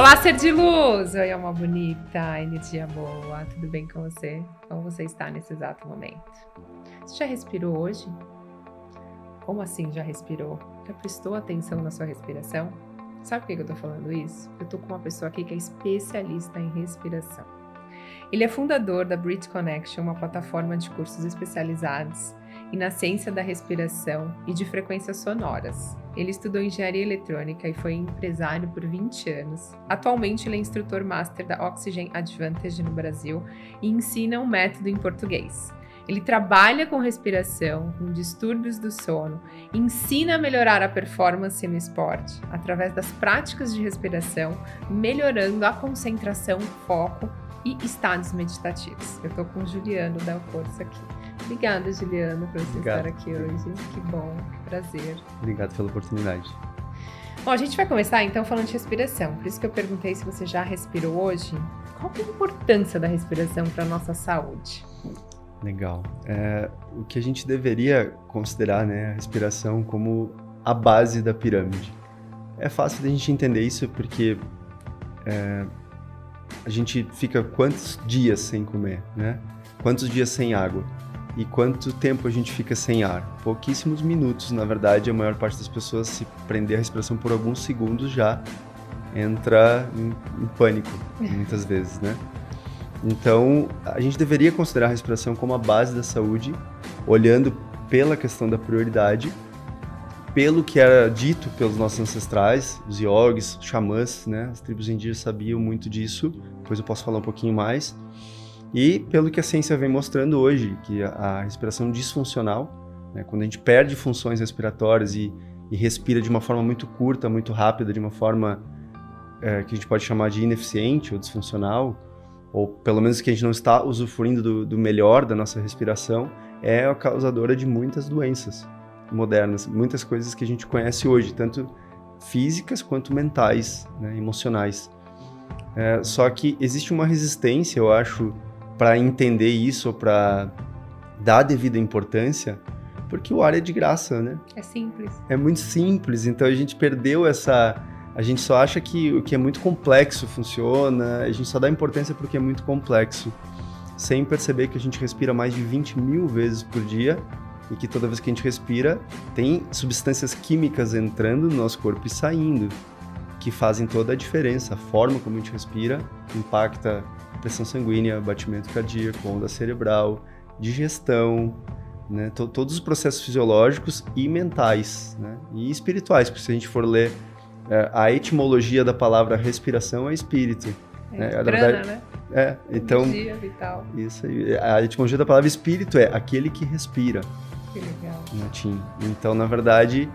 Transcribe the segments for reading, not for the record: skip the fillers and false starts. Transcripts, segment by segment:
Olá, ser de luz! Oi, alma bonita, energia boa, tudo bem com você? Como você está nesse exato momento? Você já respirou hoje? Como assim já respirou? Já prestou atenção na sua respiração? Sabe por que eu tô falando isso? Eu tô com uma pessoa aqui que é especialista em respiração. Ele é fundador da Breathe Connection, uma plataforma de cursos especializados na ciência da respiração e de frequências sonoras. Ele estudou engenharia eletrônica e foi empresário por 20 anos. Atualmente ele é instrutor master da Oxygen Advantage no Brasil e ensina um método em português. Ele trabalha com respiração, com distúrbios do sono, ensina a melhorar a performance no esporte através das práticas de respiração, melhorando a concentração, foco e estados meditativos. Eu tô com o Juliano da Força aqui. Obrigada, Juliano, por você estar aqui hoje. Que bom, que prazer. Obrigado pela oportunidade. Bom, a gente vai começar então falando de respiração. Por isso que eu perguntei se você já respirou hoje. Qual que é a importância da respiração para a nossa saúde? Legal. O que a gente deveria considerar, né, a respiração como a base da pirâmide. É fácil da gente entender isso porque a gente fica quantos dias sem comer, né? Quantos dias sem água? E quanto tempo a gente fica sem ar? Pouquíssimos minutos, na verdade, a maior parte das pessoas, se prender a respiração por alguns segundos, já entra em pânico, muitas vezes, né? Então, a gente deveria considerar a respiração como a base da saúde, olhando pela questão da prioridade, pelo que era dito pelos nossos ancestrais, os yogis, os xamãs, né? As tribos indígenas sabiam muito disso, depois eu posso falar um pouquinho mais. E pelo que a ciência vem mostrando hoje, que a respiração disfuncional, né, quando a gente perde funções respiratórias e respira de uma forma muito curta, muito rápida, de uma forma que a gente pode chamar de ineficiente ou disfuncional, ou pelo menos que a gente não está usufruindo do melhor da nossa respiração, é a causadora de muitas doenças modernas, muitas coisas que a gente conhece hoje, tanto físicas quanto mentais, né, emocionais. Só que existe uma resistência, eu acho, para entender isso, para dar a devida importância, porque o ar é de graça, né? É simples. É muito simples, então a gente perdeu essa... A gente só acha que o que é muito complexo funciona, a gente só dá importância porque é muito complexo, sem perceber que a gente respira mais de 20 mil vezes por dia e que toda vez que a gente respira, tem substâncias químicas entrando no nosso corpo e saindo, que fazem toda a diferença. A forma como a gente respira impacta pressão sanguínea, batimento cardíaco, onda cerebral, digestão, né? Todos os processos fisiológicos e mentais, né? E espirituais, porque se a gente for ler a etimologia da palavra respiração é espírito. Né? Na prana, verdade, né? Então, energia vital. Isso aí. A etimologia da palavra espírito é aquele que respira. Que legal. Em latim. Então, na verdade,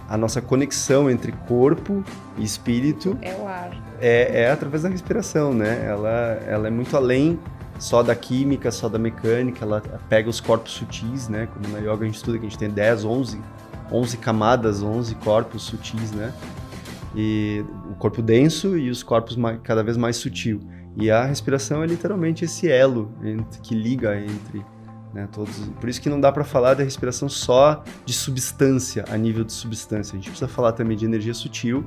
a nossa conexão entre corpo e espírito é o ar. É através da respiração, né? Ela é muito além só da química, só da mecânica, ela pega os corpos sutis, né? Como na yoga a gente estuda que a gente tem 10, 11 camadas, 11 corpos sutis, né? E o corpo denso e os corpos cada vez mais sutil. E a respiração é literalmente esse elo que liga entre, né, todos. Por isso que não dá para falar da respiração só de substância, a nível de substância. A gente precisa falar também de energia sutil.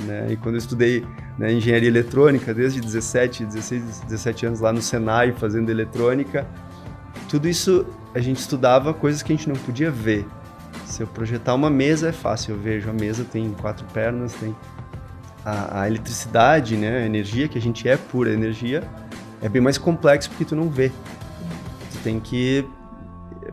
Né? E quando eu estudei, né, engenharia eletrônica, desde 16, 17 anos lá no Senai, fazendo eletrônica, tudo isso a gente estudava coisas que a gente não podia ver. Se eu projetar uma mesa é fácil, eu vejo a mesa, tem 4 pernas, tem a eletricidade, né, a energia, que a gente é pura energia, é bem mais complexo porque tu não vê. Tu tem que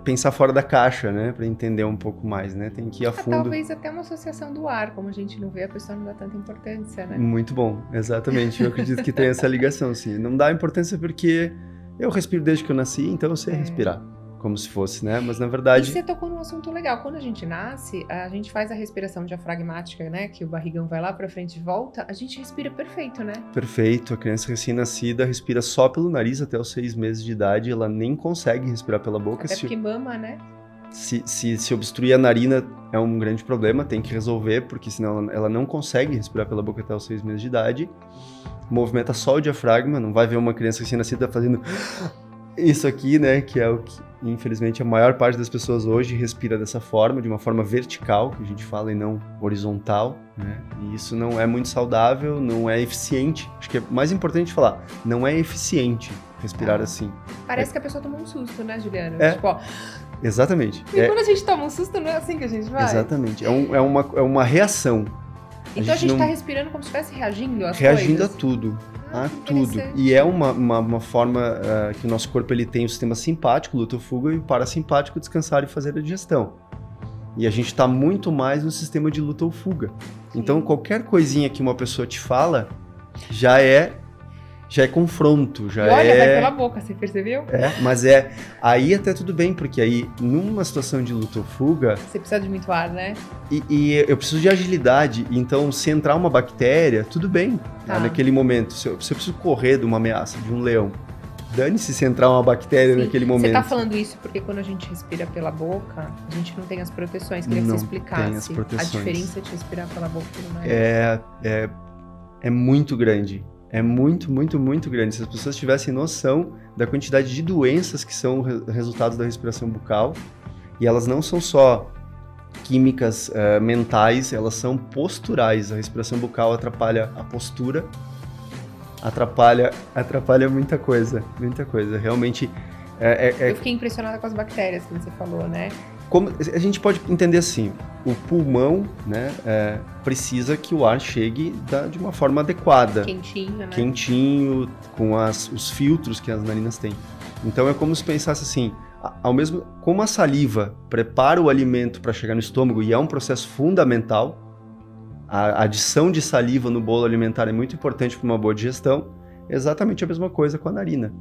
pensar fora da caixa, né, para entender um pouco mais, né, tem que ir a fundo. Talvez até uma associação do ar, como a gente não vê, a pessoa não dá tanta importância, né? Muito bom, exatamente, eu acredito que tem essa ligação, sim. Não dá importância porque eu respiro desde que eu nasci, então eu sei respirar. Como se fosse, né? Mas na verdade... E você tocou num assunto legal. Quando a gente nasce, a gente faz a respiração diafragmática, né? Que o barrigão vai lá pra frente e volta. A gente respira perfeito, né? Perfeito. A criança recém-nascida respira só pelo nariz até os 6 meses de idade. Ela nem consegue respirar pela boca. Até porque mama, né? Se obstruir a narina é um grande problema. Tem que resolver, porque senão ela não consegue respirar pela boca até os 6 meses de idade. Movimenta só o diafragma. Não vai ver uma criança recém-nascida fazendo... isso aqui, né, que é o que, infelizmente, a maior parte das pessoas hoje respira dessa forma, de uma forma vertical, que a gente fala, e não horizontal, né? E isso não é muito saudável, não é eficiente. Acho que é mais importante falar, não é eficiente respirar assim. Parece que a pessoa tomou um susto, né, Juliano? É. Tipo, ó, Exatamente. e quando a gente toma um susto, não é assim que a gente vai? Exatamente. É uma reação. Então a gente tá respirando como se estivesse reagindo às reagindo coisas? a tudo. A Que tudo. interessante. E é uma forma que o nosso corpo ele tem o sistema simpático, luta ou fuga, e o parasimpático, descansar e fazer a digestão. E a gente está muito mais no sistema de luta ou fuga. Então, qualquer coisinha que uma pessoa te fala, já é confronto, já E olha, é... vai pela boca, você percebeu? Mas aí até tudo bem, porque aí, numa situação de luta ou fuga, Você precisa de muito ar, né? e eu preciso de agilidade, então se entrar uma bactéria, tudo bem, Tá. naquele momento. Se eu preciso correr de uma ameaça, de um leão, dane-se se entrar uma bactéria Sim. naquele Você momento. tá falando isso porque quando a gente respira pela boca, a gente não tem as proteções. Queria que Não você explicasse tem as proteções. a diferença de respirar pela boca e pelo nariz. É muito grande. É muito, muito, muito grande. Se as pessoas tivessem noção da quantidade de doenças que são resultados da respiração bucal, e elas não são só químicas mentais, elas são posturais. A respiração bucal atrapalha a postura, atrapalha muita coisa, muita coisa. Realmente, Eu fiquei impressionada com as bactérias que você falou, né? como a gente pode entender assim, o pulmão, né, precisa que o ar chegue de uma forma adequada. Quentinho, né? Quentinho, com os filtros que as narinas têm. Então é como se pensasse assim, como a saliva prepara o alimento para chegar no estômago e é um processo fundamental, a adição de saliva no bolo alimentar é muito importante para uma boa digestão, é exatamente a mesma coisa com a narina.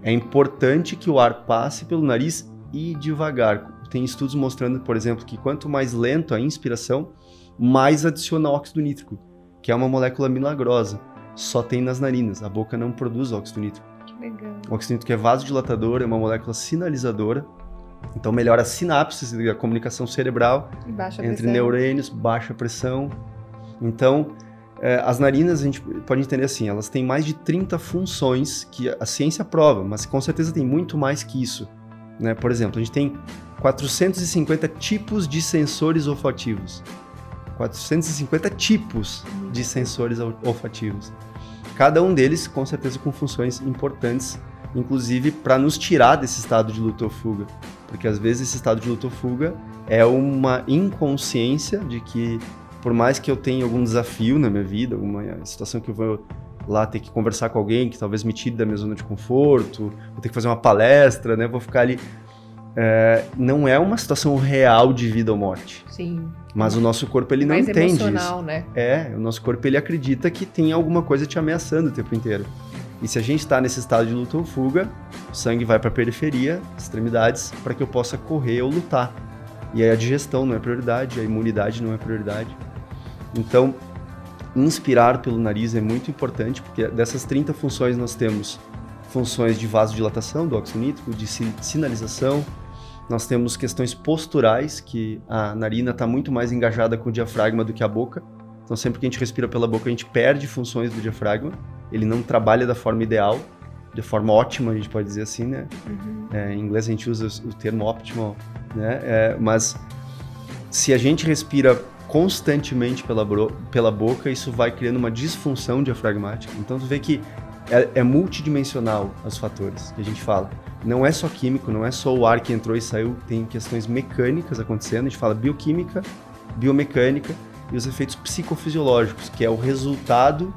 É importante que o ar passe pelo nariz e devagar. Tem estudos mostrando, por exemplo, que quanto mais lento a inspiração, mais adiciona óxido nítrico, que é uma molécula milagrosa. Só tem nas narinas, a boca não produz óxido nítrico. Que legal. O óxido nítrico é vasodilatador, é uma molécula sinalizadora, então melhora as sinapses e a comunicação cerebral E baixa entre pressão. neurônios, baixa pressão. Então, as narinas, a gente pode entender assim, elas têm mais de 30 funções que a ciência prova, mas com certeza tem muito mais que isso, né? Por exemplo, a gente tem 450 tipos de sensores olfativos. 450 tipos de sensores olfativos. Cada um deles, com certeza, com funções importantes, inclusive para nos tirar desse estado de luta ou fuga. Porque às vezes esse estado de luta ou fuga é uma inconsciência de que, por mais que eu tenha algum desafio na minha vida, alguma situação que eu vou lá ter que conversar com alguém que talvez me tire da minha zona de conforto, vou ter que fazer uma palestra, né? Vou ficar ali... não é uma situação real de vida ou morte. Sim. Mas o nosso corpo, ele não Mais entende emocional, isso. né? O nosso corpo, ele acredita que tem alguma coisa te ameaçando o tempo inteiro. E se a gente está nesse estado de luta ou fuga, o sangue vai para a periferia, extremidades, para que eu possa correr ou lutar. E aí a digestão não é prioridade, a imunidade não é prioridade. Então, inspirar pelo nariz é muito importante, porque dessas 30 funções nós temos funções de vasodilatação, do óxido nítrico, de sinalização. Nós temos questões posturais, que a narina está muito mais engajada com o diafragma do que a boca. Então, sempre que a gente respira pela boca, a gente perde funções do diafragma. Ele não trabalha da forma ideal, de forma ótima, a gente pode dizer assim, né? Em inglês a gente usa o termo optimal, né? Mas se a gente respira constantemente pela boca, isso vai criando uma disfunção diafragmática. Então, tu vê que é multidimensional os fatores que a gente fala. Não é só químico, não é só o ar que entrou e saiu, tem questões mecânicas acontecendo, a gente fala bioquímica, biomecânica e os efeitos psicofisiológicos, que é o resultado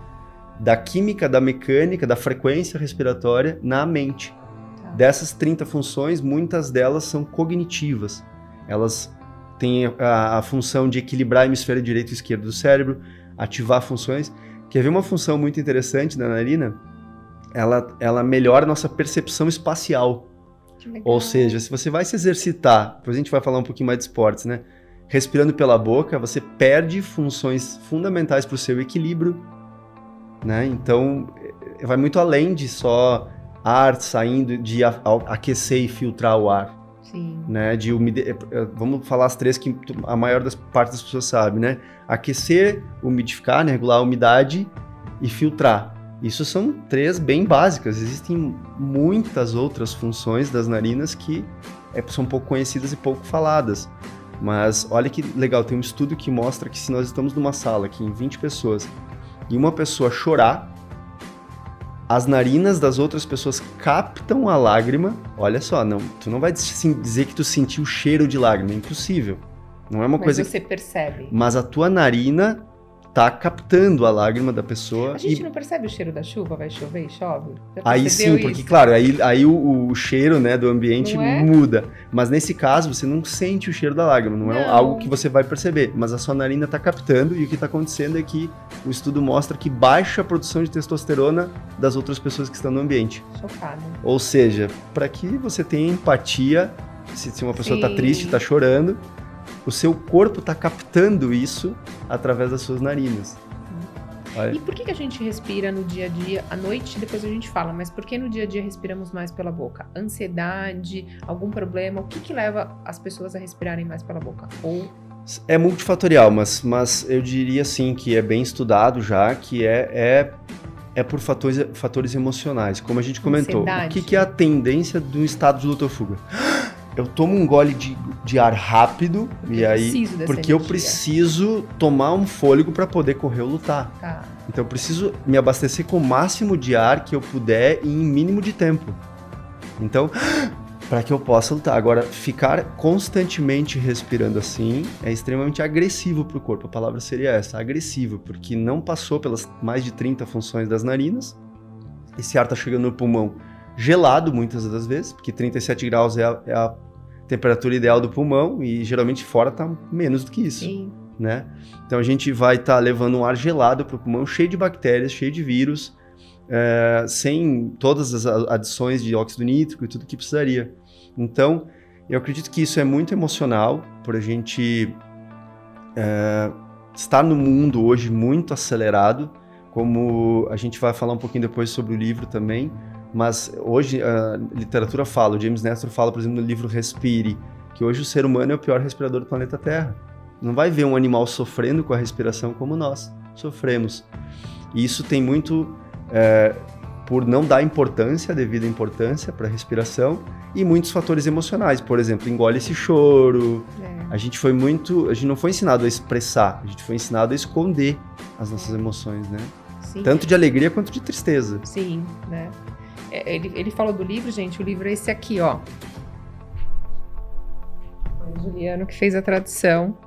da química, da mecânica, da frequência respiratória na mente. Tá. Dessas 30 funções, muitas delas são cognitivas. Elas têm a função de equilibrar o hemisfério direito e esquerdo do cérebro, ativar funções. Quer ver uma função muito interessante da narina? Ela melhora a nossa percepção espacial. Que legal. Ou seja, se você vai se exercitar, depois a gente vai falar um pouquinho mais de esportes, né? Respirando pela boca, você perde funções fundamentais para o seu equilíbrio, né? Então, vai muito além de só ar saindo, de aquecer e filtrar o ar. Sim. Né? Vamos falar as três que a maior parte das pessoas sabe, né? Aquecer, umidificar, né? Regular a umidade e filtrar. Isso são 3 bem básicas. Existem muitas outras funções das narinas que são pouco conhecidas e pouco faladas. Mas olha que legal, tem um estudo que mostra que se nós estamos numa sala aqui em 20 pessoas e uma pessoa chorar, as narinas das outras pessoas captam a lágrima. Olha só, tu não vai dizer que tu sentiu o cheiro de lágrima, é impossível. Não é uma coisa Mas você percebe. Mas a tua narina tá captando a lágrima da pessoa. A gente não percebe o cheiro da chuva, vai chover e chove? Aí sim, porque claro, aí o cheiro, né, do ambiente muda. Mas nesse caso, você não sente o cheiro da lágrima, não é algo que você vai perceber. Mas a sua narina tá captando e o que tá acontecendo é que o estudo mostra que baixa a produção de testosterona das outras pessoas que estão no ambiente. Chocada. Ou seja, para que você tenha empatia, se uma pessoa tá triste, tá chorando, o seu corpo está captando isso através das suas narinas. E por que a gente respira no dia a dia? À noite, depois a gente fala, mas por que no dia a dia respiramos mais pela boca? Ansiedade, algum problema? O que leva as pessoas a respirarem mais pela boca? É multifatorial, mas eu diria assim que é bem estudado já, que é por fatores emocionais. Como a gente comentou, Ansiedade. O que é a tendência do estado de luta ou fuga? Eu tomo um gole de ar rápido porque eu preciso tomar um fôlego para poder correr ou lutar. Tá. Então eu preciso me abastecer com o máximo de ar que eu puder em mínimo de tempo. Então, para que eu possa lutar. Agora, ficar constantemente respirando assim é extremamente agressivo para o corpo. A palavra seria essa, agressivo, porque não passou pelas mais de 30 funções das narinas. Esse ar está chegando no pulmão gelado muitas das vezes, porque 37 graus é a temperatura ideal do pulmão e geralmente fora está menos do que isso. Sim. Né? Então a gente vai estar levando um ar gelado para o pulmão, cheio de bactérias, cheio de vírus, sem todas as adições de óxido nítrico e tudo que precisaria. Então, eu acredito que isso é muito emocional, por a gente estar no mundo hoje muito acelerado, como a gente vai falar um pouquinho depois sobre o livro também, mas hoje a literatura fala, o James Nestor fala, por exemplo, no livro Respire, que hoje o ser humano é o pior respirador do planeta Terra. Não vai ver um animal sofrendo com a respiração como nós sofremos. E isso tem muito por não dar importância, devida importância para a respiração, e muitos fatores emocionais. Por exemplo, engole esse choro. A gente não foi ensinado a expressar, a gente foi ensinado a esconder as nossas emoções, né? Sim. Tanto de alegria quanto de tristeza. Sim, né? Ele falou do livro, gente, o livro é esse aqui, ó. Foi o Juliano que fez a tradução.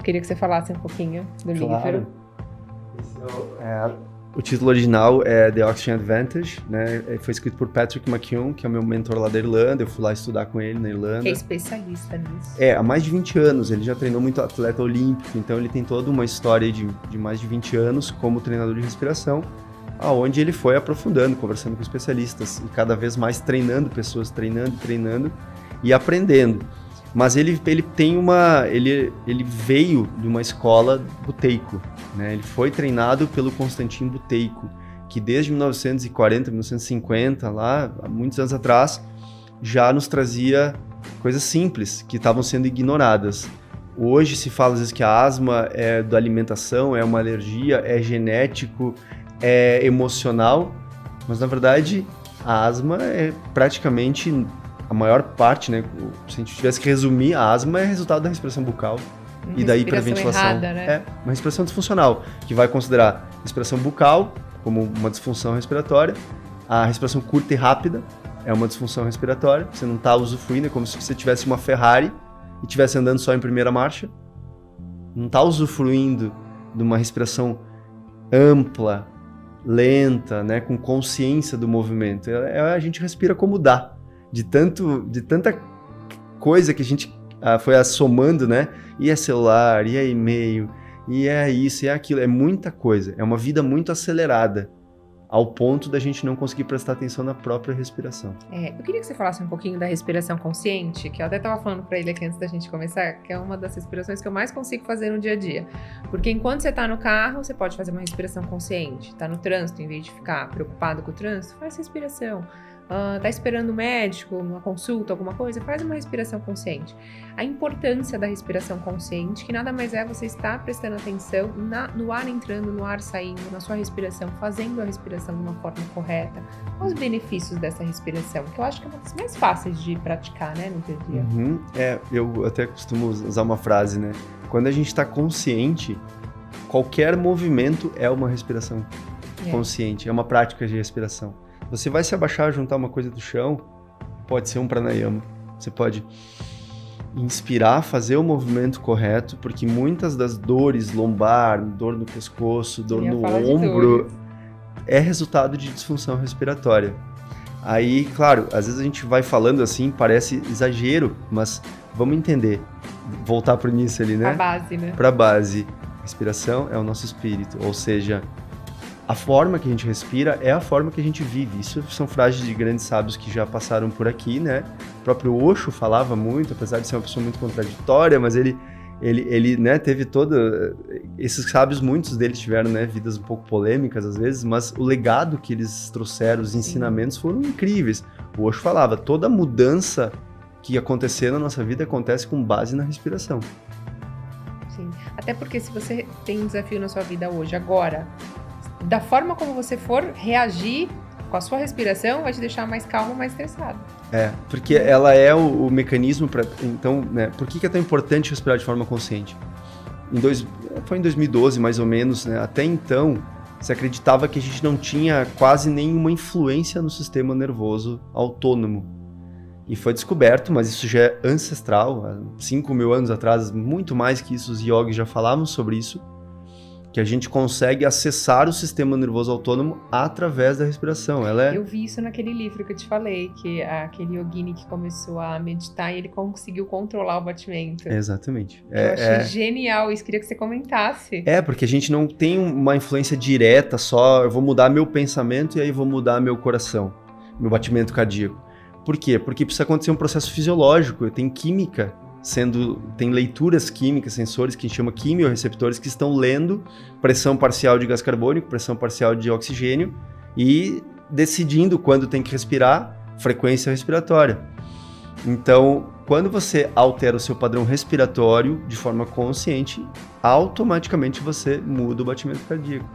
Queria que você falasse um pouquinho do livro. O título original é The Oxygen Advantage, né? Foi escrito por Patrick McKeown, que é o meu mentor lá da Irlanda. Eu fui lá estudar com ele na Irlanda. Que é especialista nisso. Há mais de 20 anos. Ele já treinou muito atleta olímpico, então ele tem toda uma história de mais de 20 anos como treinador de respiração, aonde ele foi aprofundando, conversando com especialistas e cada vez mais treinando pessoas, treinando e aprendendo. Mas ele veio de uma escola buteico, né? Ele foi treinado pelo Konstantin Buteyko, que desde 1940, 1950, lá, há muitos anos atrás, já nos trazia coisas simples que estavam sendo ignoradas. Hoje se fala às vezes que a asma é da alimentação, é uma alergia, é genético, é emocional, mas na verdade a asma é praticamente a maior parte, né? Se a gente tivesse que resumir, a asma é resultado da respiração bucal e daí para a ventilação. Errada, né? É uma respiração disfuncional, que vai considerar respiração bucal como uma disfunção respiratória, a respiração curta e rápida é uma disfunção respiratória, você não está usufruindo, é como se você tivesse uma Ferrari e estivesse andando só em primeira marcha, não está usufruindo de uma respiração ampla, lenta, né, com consciência do movimento. A gente respira como dá, de tanta coisa que a gente foi assomando, né? E é celular, e é e-mail, e é isso, e é aquilo. É muita coisa. É uma vida muito acelerada, ao ponto da gente não conseguir prestar atenção na própria respiração. Eu queria que você falasse um pouquinho da respiração consciente, que eu até estava falando para ele aqui antes da gente começar, que é uma das respirações que eu mais consigo fazer no dia a dia. Porque enquanto você está no carro, você pode fazer uma respiração consciente. Está no trânsito, em vez de ficar preocupado com o trânsito, faz respiração. tá esperando o médico, uma consulta, alguma coisa, faz uma respiração consciente. A importância da respiração consciente, que nada mais é você estar prestando atenção no ar entrando, no ar saindo, na sua respiração, fazendo a respiração de uma forma correta. Quais os benefícios dessa respiração? Que eu acho que é uma das mais fáceis de praticar, né, no dia a dia. Eu até costumo usar uma frase, né? Quando a gente está consciente, qualquer movimento é uma respiração consciente, é uma prática de respiração. Você vai se abaixar, juntar uma coisa do chão, pode ser um pranayama. Você pode inspirar, fazer o movimento correto, porque muitas das dores lombar, dor no pescoço, dor no ombro, é resultado de disfunção respiratória. Aí, claro, às vezes a gente vai falando assim, parece exagero, mas vamos entender. Voltar para o início ali, né? A base, né? Para a base. Respiração é o nosso espírito, ou seja, a forma que a gente respira é a forma que a gente vive. Isso são frases de grandes sábios que já passaram por aqui, né? O próprio Osho falava muito, apesar de ser uma pessoa muito contraditória, mas ele né, teve esses sábios, muitos deles tiveram, né, vidas um pouco polêmicas às vezes, mas o legado que eles trouxeram, os ensinamentos foram incríveis. O Osho falava, toda mudança que acontecer na nossa vida acontece com base na respiração. Sim, até porque se você tem um desafio na sua vida hoje, agora, da forma como você for reagir com a sua respiração, vai te deixar mais calmo, mais estressado. Porque ela é o mecanismo para... Então, né, por que é tão importante respirar de forma consciente? Foi em 2012, mais ou menos, né? Até então, se acreditava que a gente não tinha quase nenhuma influência no sistema nervoso autônomo. E foi descoberto, mas isso já é ancestral, há 5.000 anos atrás, muito mais que isso, os yogis já falavam sobre isso, que a gente consegue acessar o sistema nervoso autônomo através da respiração. Eu vi isso naquele livro que eu te falei, que aquele yogini que começou a meditar e ele conseguiu controlar o batimento. Exatamente. Eu achei genial isso, queria que você comentasse. Porque a gente não tem uma influência direta só, eu vou mudar meu pensamento e aí vou mudar meu coração, meu batimento cardíaco. Por quê? Porque precisa acontecer um processo fisiológico, tem química, tem leituras químicas, sensores que a gente chama quimiorreceptores, que estão lendo pressão parcial de gás carbônico, pressão parcial de oxigênio e decidindo quando tem que respirar, frequência respiratória. Então, quando você altera o seu padrão respiratório de forma consciente, automaticamente você muda o batimento cardíaco.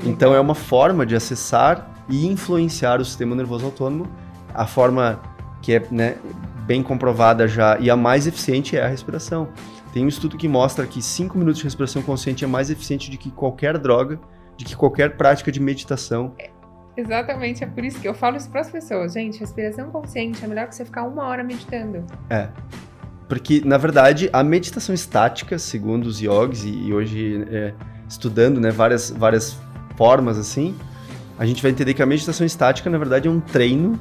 Então, é uma forma de acessar e influenciar o sistema nervoso autônomo. A forma que é, né, bem comprovada já e a mais eficiente é a respiração. Tem um estudo que mostra que 5 minutos de respiração consciente é mais eficiente do que qualquer droga, de que qualquer prática de meditação. Exatamente, é por isso que eu falo isso para as pessoas. Gente, respiração consciente é melhor que você ficar 1 hora meditando. Porque, na verdade, a meditação estática, segundo os yogis, e hoje estudando, né, várias formas assim, a gente vai entender que a meditação estática, na verdade, é um treino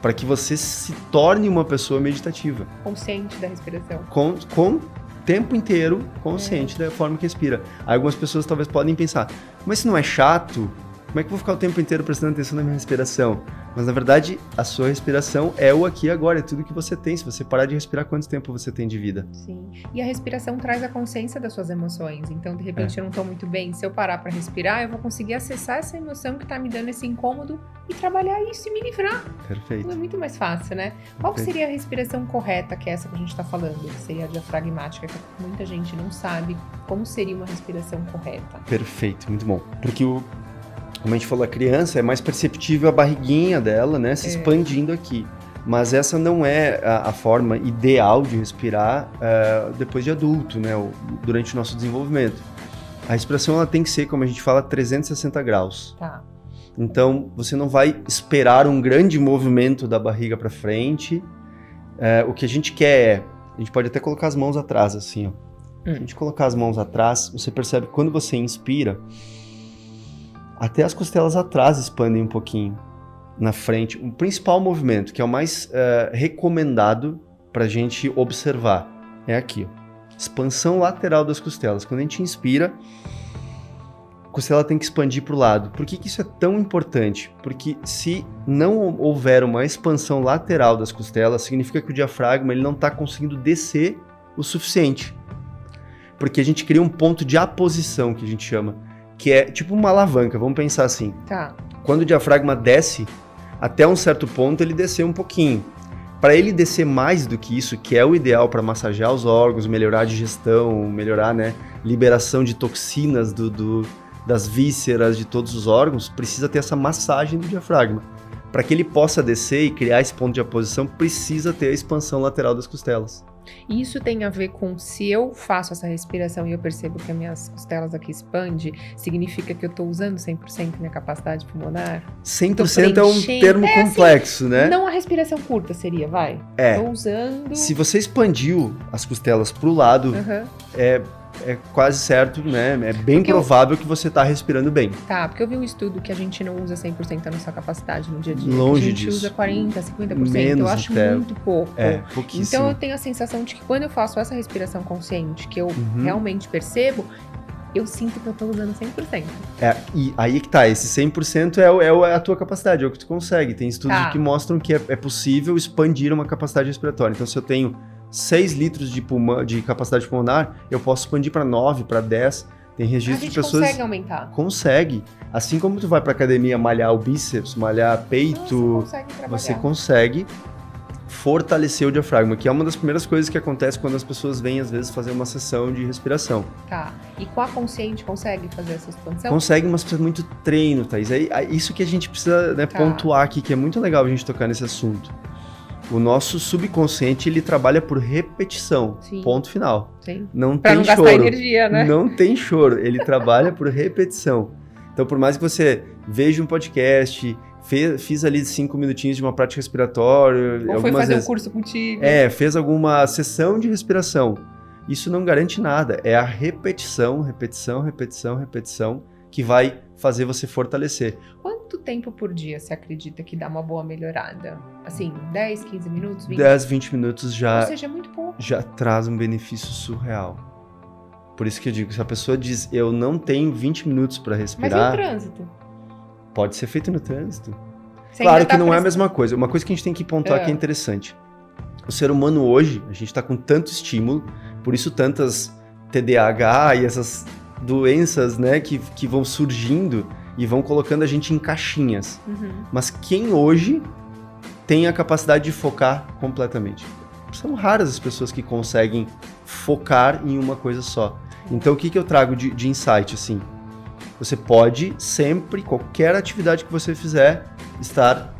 para que você se torne uma pessoa meditativa. Consciente da respiração. Com o tempo inteiro consciente da forma que respira. Aí algumas pessoas talvez podem pensar, mas se não é chato, como é que eu vou ficar o tempo inteiro prestando atenção na minha respiração? Mas na verdade, a sua respiração é o aqui e agora, é tudo que você tem. Se você parar de respirar, quanto tempo você tem de vida? Sim, e a respiração traz a consciência das suas emoções. Então, de repente, eu não tô muito bem, se eu parar para respirar, eu vou conseguir acessar essa emoção que tá me dando esse incômodo e trabalhar isso e me livrar. Perfeito. É muito mais fácil, né? Qual que seria a respiração correta, que é essa que a gente tá falando? Que seria a diafragmática, que muita gente não sabe como seria uma respiração correta. Perfeito, muito bom. Porque como a gente falou, a criança é mais perceptível a barriguinha dela, né, se expandindo aqui. Mas essa não é a forma ideal de respirar depois de adulto, né, durante o nosso desenvolvimento. A respiração ela tem que ser, como a gente fala, 360 graus. Tá. Então, você não vai esperar um grande movimento da barriga para frente. O que a gente quer a gente pode até colocar as mãos atrás, assim, ó. Se a gente colocar as mãos atrás, você percebe que quando você inspira, até as costelas atrás expandem um pouquinho na frente. O principal movimento, que é o mais recomendado para a gente observar, é aqui, ó. Expansão lateral das costelas. Quando a gente inspira, a costela tem que expandir para o lado. Por que isso é tão importante? Porque se não houver uma expansão lateral das costelas, significa que o diafragma ele não está conseguindo descer o suficiente. Porque a gente cria um ponto de aposição, que a gente chama, que é tipo uma alavanca, vamos pensar assim. Tá. Quando o diafragma desce, até um certo ponto ele descer um pouquinho. Para ele descer mais do que isso, que é o ideal para massagear os órgãos, melhorar a digestão, melhorar, né, liberação de toxinas das vísceras, de todos os órgãos, precisa ter essa massagem do diafragma. Para que ele possa descer e criar esse ponto de aposição, precisa ter a expansão lateral das costelas. E isso tem a ver com, se eu faço essa respiração e eu percebo que as minhas costelas aqui expandem, significa que eu estou usando 100% minha capacidade pulmonar? 100% é um termo complexo, assim, né? Não a respiração curta seria, vai? Estou usando... Se você expandiu as costelas para o lado, é quase certo, né? É bem provável que você está respirando bem. Tá, porque eu vi um estudo que a gente não usa 100% da nossa capacidade no dia a dia. Longe disso. A gente usa 40%, 50%. Menos eu acho até. muito pouco. Pouquíssimo. Então eu tenho a sensação de que quando eu faço essa respiração consciente, que eu realmente percebo, eu sinto que eu tô usando 100%. E aí que tá, esse 100% é a tua capacidade, é o que tu consegue. Tem estudos que mostram que é possível expandir uma capacidade respiratória. Então se eu tenho 6 litros de capacidade pulmonar, eu posso expandir para 9, para 10. Tem registro de pessoas... consegue aumentar. Consegue. Assim como tu vai para academia malhar o bíceps, malhar peito, você consegue fortalecer o diafragma, que é uma das primeiras coisas que acontece quando as pessoas vêm, às vezes, fazer uma sessão de respiração. Tá. E com a consciente consegue fazer essa expansão? Consegue, mas precisa muito treino, Thaís. Isso que a gente precisa, né, pontuar aqui, que é muito legal a gente tocar nesse assunto. O nosso subconsciente, ele trabalha por repetição. Sim. Ponto final. Sim. Não pra tem não choro. Gastar energia, né? Não tem choro. Ele trabalha por repetição. Então, por mais que você veja um podcast, fiz ali 5 minutinhos de uma prática respiratória... Ou foi fazer um curso contigo. Fez alguma sessão de respiração. Isso não garante nada. É a repetição, repetição, repetição, repetição que vai fazer você fortalecer. Quanto tempo por dia você acredita que dá uma boa melhorada? Assim, 10, 15 minutos, 20? 10, 20 minutos já... Ou seja, é muito pouco. Já traz um benefício surreal. Por isso que eu digo, se a pessoa diz, eu não tenho 20 minutos para respirar... Mas e o trânsito? Pode ser feito no trânsito. Claro que não é a mesma coisa. Uma coisa que a gente tem que pontuar que é interessante. O ser humano hoje, a gente está com tanto estímulo, por isso tantas TDAH e essas doenças, né, que vão surgindo e vão colocando a gente em caixinhas. Mas quem hoje tem a capacidade de focar completamente? São raras as pessoas que conseguem focar em uma coisa só. Então, o que eu trago de insight, assim? Você pode sempre, qualquer atividade que você fizer, estar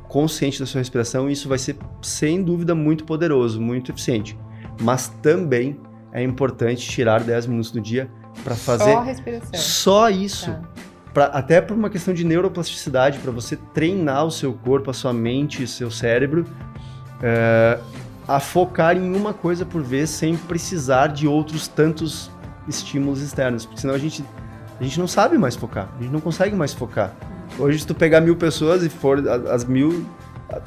consciente da sua respiração, e isso vai ser, sem dúvida, muito poderoso, muito eficiente. Mas também é importante tirar 10 minutos do dia para fazer só a respiração. Só isso. Até por uma questão de neuroplasticidade, para você treinar o seu corpo, a sua mente, o seu cérebro, a focar em uma coisa por vez, sem precisar de outros tantos estímulos externos, porque senão a gente não sabe mais focar, a gente não consegue mais focar. Hoje, se tu pegar 1000 pessoas e for as 1000,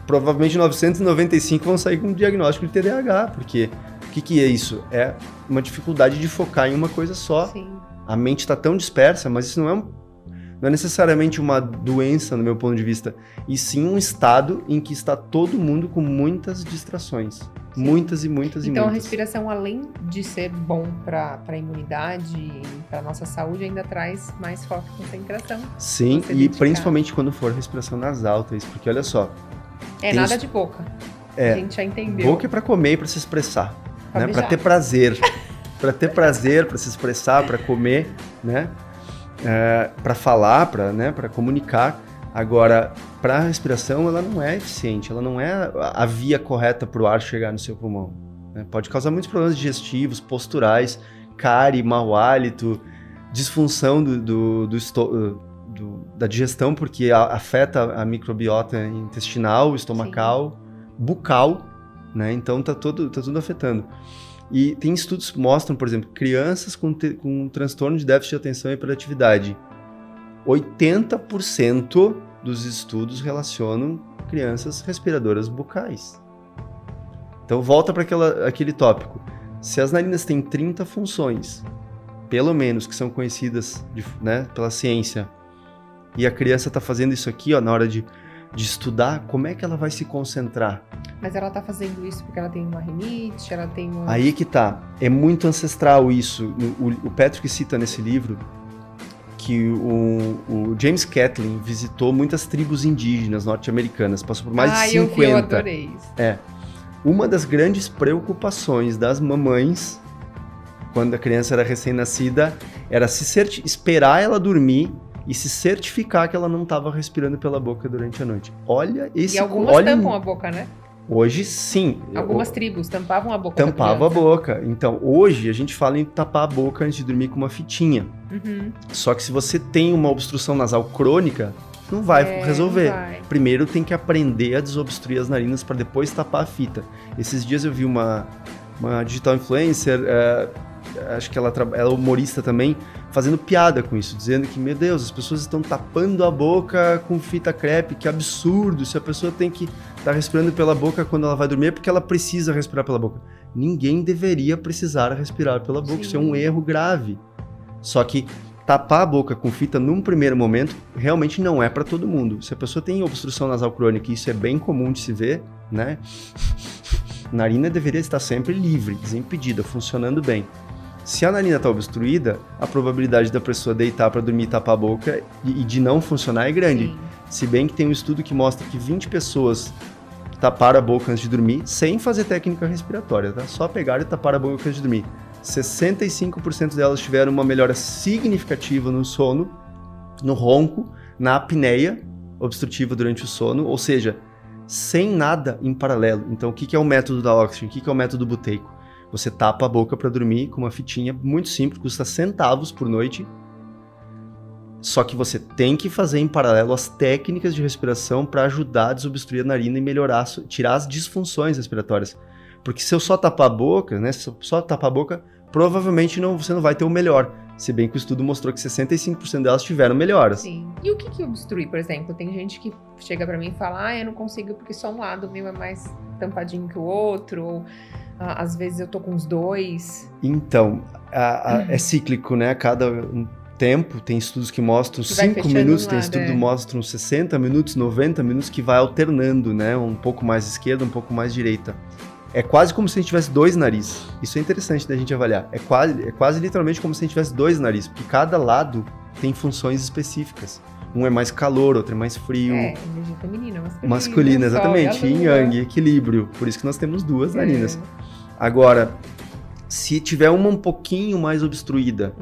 provavelmente 995 vão sair com um diagnóstico de TDAH, porque o que é isso? É uma dificuldade de focar em uma coisa só. Sim. A mente está tão dispersa, mas isso não é necessariamente uma doença, no meu ponto de vista, e sim um estado em que está todo mundo com muitas distrações. Sim. Muitas e muitas. Então, a respiração, além de ser bom para a imunidade e para a nossa saúde, ainda traz mais foco e concentração. Sim, e principalmente quando for respiração nasal, porque olha só. Nada de boca. A gente já entendeu. Boca é para comer e para se expressar, né? Para ter prazer. Para ter prazer, para se expressar, para comer, né? Para falar, para comunicar. Agora, para a respiração, ela não é eficiente, ela não é a via correta para o ar chegar no seu pulmão. Né? Pode causar muitos problemas digestivos, posturais, cárie, mau hálito, disfunção da digestão, porque afeta a microbiota intestinal, estomacal, bucal, né? Então tá tudo afetando. E tem estudos que mostram, por exemplo, crianças com transtorno de déficit de atenção e hiperatividade. 80% dos estudos relacionam crianças respiradoras bucais. Então volta para aquele tópico. Se as narinas têm 30 funções, pelo menos, que são conhecidas pela ciência, e a criança está fazendo isso aqui na hora de estudar, como é que ela vai se concentrar? Mas ela tá fazendo isso porque ela tem uma rinite, ela tem uma... Aí que tá. É muito ancestral isso. O Patrick cita nesse livro que o James Catlin visitou muitas tribos indígenas norte-americanas, passou por mais de 50. Eu adorei isso. Uma das grandes preocupações das mamães, quando a criança era recém-nascida, era esperar ela dormir e se certificar que ela não estava respirando pela boca durante a noite. E algumas tampam a boca, né? Hoje, sim. Algumas tribos tampavam a boca. Tampava a boca. Então, hoje, a gente fala em tapar a boca antes de dormir com uma fitinha. Uhum. Só que se você tem uma obstrução nasal crônica, não vai resolver. Não vai. Primeiro tem que aprender a desobstruir as narinas para depois tapar a fita. Esses dias eu vi uma digital influencer, acho que ela é humorista também, fazendo piada com isso, dizendo que, meu Deus, as pessoas estão tapando a boca com fita crepe, que absurdo, se a pessoa tem que estar respirando pela boca quando ela vai dormir, é porque ela precisa respirar pela boca. Ninguém deveria precisar respirar pela boca, Isso é um erro grave. Só que tapar a boca com fita num primeiro momento realmente não é para todo mundo. Se a pessoa tem obstrução nasal crônica, isso é bem comum de se ver, né? A narina deveria estar sempre livre, desimpedida, funcionando bem. Se a narina está obstruída, a probabilidade da pessoa deitar para dormir e tapar a boca e de não funcionar é grande. Sim. Se bem que tem um estudo que mostra que 20 pessoas taparam a boca antes de dormir, sem fazer técnica respiratória, tá? Só pegaram e taparam a boca antes de dormir. 65% delas tiveram uma melhora significativa no sono, no ronco, na apneia obstrutiva durante o sono, ou seja, sem nada em paralelo. Então, o que é o método da Oxygen? O que é o método buteico? Você tapa a boca para dormir com uma fitinha muito simples, custa centavos por noite. Só que você tem que fazer em paralelo as técnicas de respiração para ajudar a desobstruir a narina e melhorar, tirar as disfunções respiratórias. Porque se eu só tapar a boca, né? Se eu só tapar a boca, provavelmente você não vai ter o melhor. Se bem que o estudo mostrou que 65% delas tiveram melhoras. Sim. E o que obstrui, por exemplo? Tem gente que chega para mim e fala, eu não consigo porque só um lado meu é mais tampadinho que o outro, ou às vezes eu tô com os dois. Então, é cíclico, né? Cada tempo tem estudos que mostram 5 minutos, tem estudos que mostram 60 minutos, 90 minutos, que vai alternando, né? Um pouco mais esquerda, um pouco mais direita. É quase como se a gente tivesse dois narizes. Isso é interessante da gente avaliar. É quase literalmente como se a gente tivesse dois narizes, porque cada lado tem funções específicas. Um é mais calor, outro é mais frio. Energia feminina, masculina, exatamente. Yin Yang, equilíbrio. Por isso que nós temos duas narinas. Agora, se tiver uma um pouquinho mais obstruída,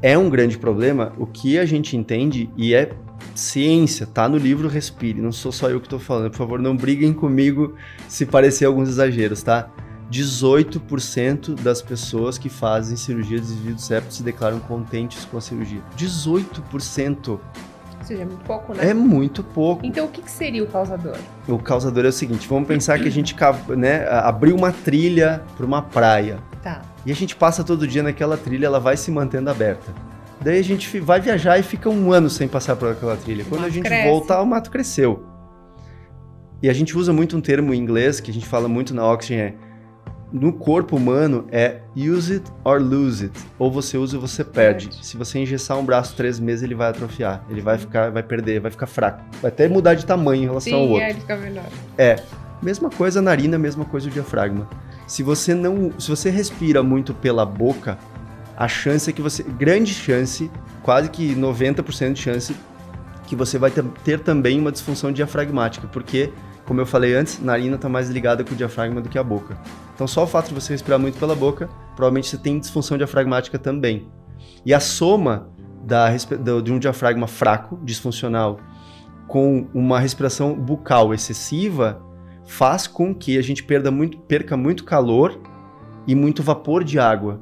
é um grande problema. O que a gente entende, e é ciência, tá no livro Respire, não sou só eu que tô falando, por favor, não briguem comigo se parecer alguns exageros, tá? 18% das pessoas que fazem cirurgia de desvio do septo se declaram contentes com a cirurgia. 18%! Ou seja, é muito pouco, né? É muito pouco. Então, o que seria o causador? O causador é o seguinte, vamos pensar que a gente, né, abriu uma trilha para uma praia. Tá. E a gente passa todo dia naquela trilha, ela vai se mantendo aberta. Daí a gente vai viajar e fica um ano sem passar por aquela trilha. Quando a gente volta, o mato cresceu. E a gente usa muito um termo em inglês, que a gente fala muito na Oxygen, no corpo humano é use it or lose it. Ou você usa ou você perde. Se você engessar um braço 3 meses, ele vai atrofiar. Ele vai perder, vai ficar fraco. Vai até mudar de tamanho em relação ao outro. Ele fica menor. Mesma coisa a narina, mesma coisa o diafragma. Se você respira muito pela boca, a chance é que grande chance, quase que 90% de chance, que você vai ter também uma disfunção diafragmática, porque, como eu falei antes, a narina está mais ligada com o diafragma do que a boca. Então, só o fato de você respirar muito pela boca, provavelmente você tem disfunção diafragmática também. E a soma de um diafragma fraco, disfuncional, com uma respiração bucal excessiva, faz com que a gente perca muito calor e muito vapor de água.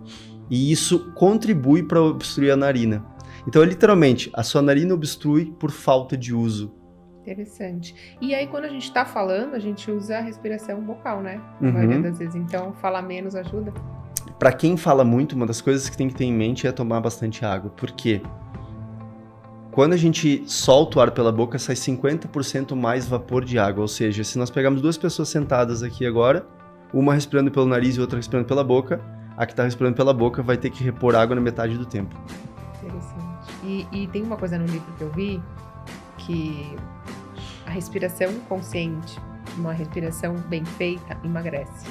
E isso contribui para obstruir a narina. Então, literalmente, a sua narina obstrui por falta de uso. Interessante. E aí, quando a gente tá falando, a gente usa a respiração bucal, né? A maioria das vezes. Então, falar menos ajuda? Para quem fala muito, uma das coisas que tem que ter em mente é tomar bastante água. Por quê? Quando a gente solta o ar pela boca, sai 50% mais vapor de água. Ou seja, se nós pegarmos 2 pessoas sentadas aqui agora, uma respirando pelo nariz e outra respirando pela boca, a que está respirando pela boca vai ter que repor água na metade do tempo. Interessante. E tem uma coisa no livro que eu vi, que a respiração consciente, uma respiração bem feita, emagrece.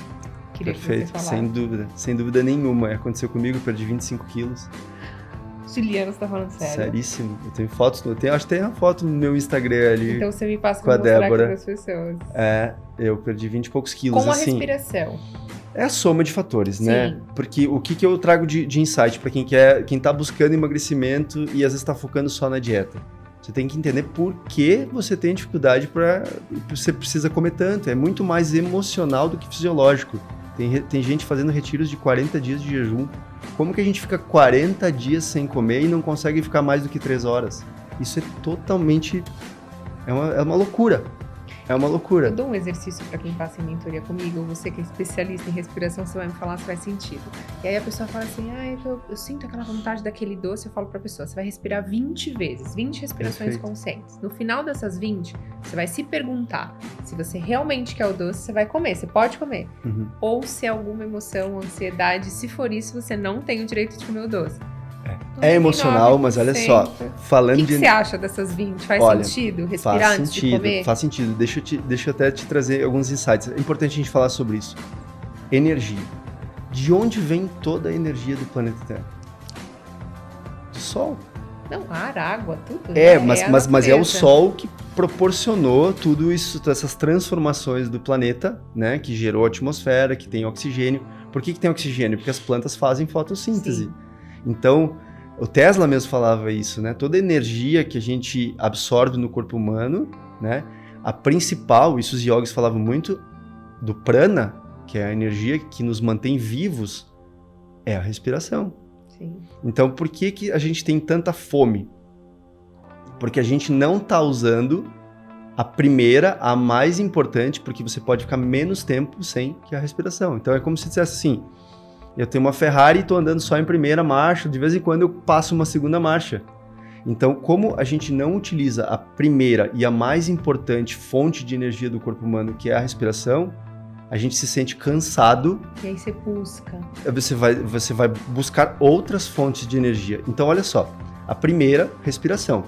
Queria Perfeito, que você falasse. sem dúvida nenhuma. Aconteceu comigo, perdi 25 quilos. Juliana, você tá falando sério? Seríssimo. Eu tenho fotos, acho que tem uma foto no meu Instagram ali. Então você me passa com a pra mostrar aqui Débora. pras pessoas. Eu perdi 20 e poucos quilos, Com a assim. respiração. É a soma de fatores, né? Sim. Porque o que eu trago de insight para quem tá buscando emagrecimento e às vezes tá focando só na dieta? Você tem que entender por que você tem dificuldade você precisa comer tanto. É muito mais emocional do que fisiológico. Tem gente fazendo retiros de 40 dias de jejum. Como que a gente fica 40 dias sem comer e não consegue ficar mais do que 3 horas? Isso é totalmente... É uma loucura. É uma loucura. Eu dou um exercício para quem passa em mentoria comigo. Você que é especialista em respiração, você vai me falar se faz sentido. E aí a pessoa fala assim, eu sinto aquela vontade daquele doce. Eu falo para a pessoa, você vai respirar 20 vezes, 20 respirações conscientes. No final dessas 20, você vai se perguntar se você realmente quer o doce, você vai comer, você pode comer. Uhum. Ou se é alguma emoção, ansiedade, se for isso, você não tem o direito de comer o doce. É emocional, mas olha só, falando O que você acha dessas 20? Faz sentido respirar antes de comer? Faz sentido. Deixa eu até te trazer alguns insights. É importante a gente falar sobre isso. Energia. De onde vem toda a energia do planeta Terra? Do Sol. Não, ar, água, tudo. Mas é o Sol que proporcionou tudo isso, todas essas transformações do planeta, né? Que gerou a atmosfera, que tem oxigênio. Por que tem oxigênio? Porque as plantas fazem fotossíntese. Sim. Então, o Tesla mesmo falava isso, né? Toda energia que a gente absorve no corpo humano, né? A principal, isso os yogis falavam muito, do prana, que é a energia que nos mantém vivos, é a respiração. Sim. Então, por que a gente tem tanta fome? Porque a gente não está usando a primeira, a mais importante, porque você pode ficar menos tempo sem, que é a respiração. Então, é como se dissesse assim... Eu tenho uma Ferrari e estou andando só em primeira marcha, de vez em quando eu passo uma segunda marcha. Então, como a gente não utiliza a primeira e a mais importante fonte de energia do corpo humano, que é a respiração, a gente se sente cansado. E aí você busca. Você vai buscar outras fontes de energia. Então, olha só, a primeira, respiração.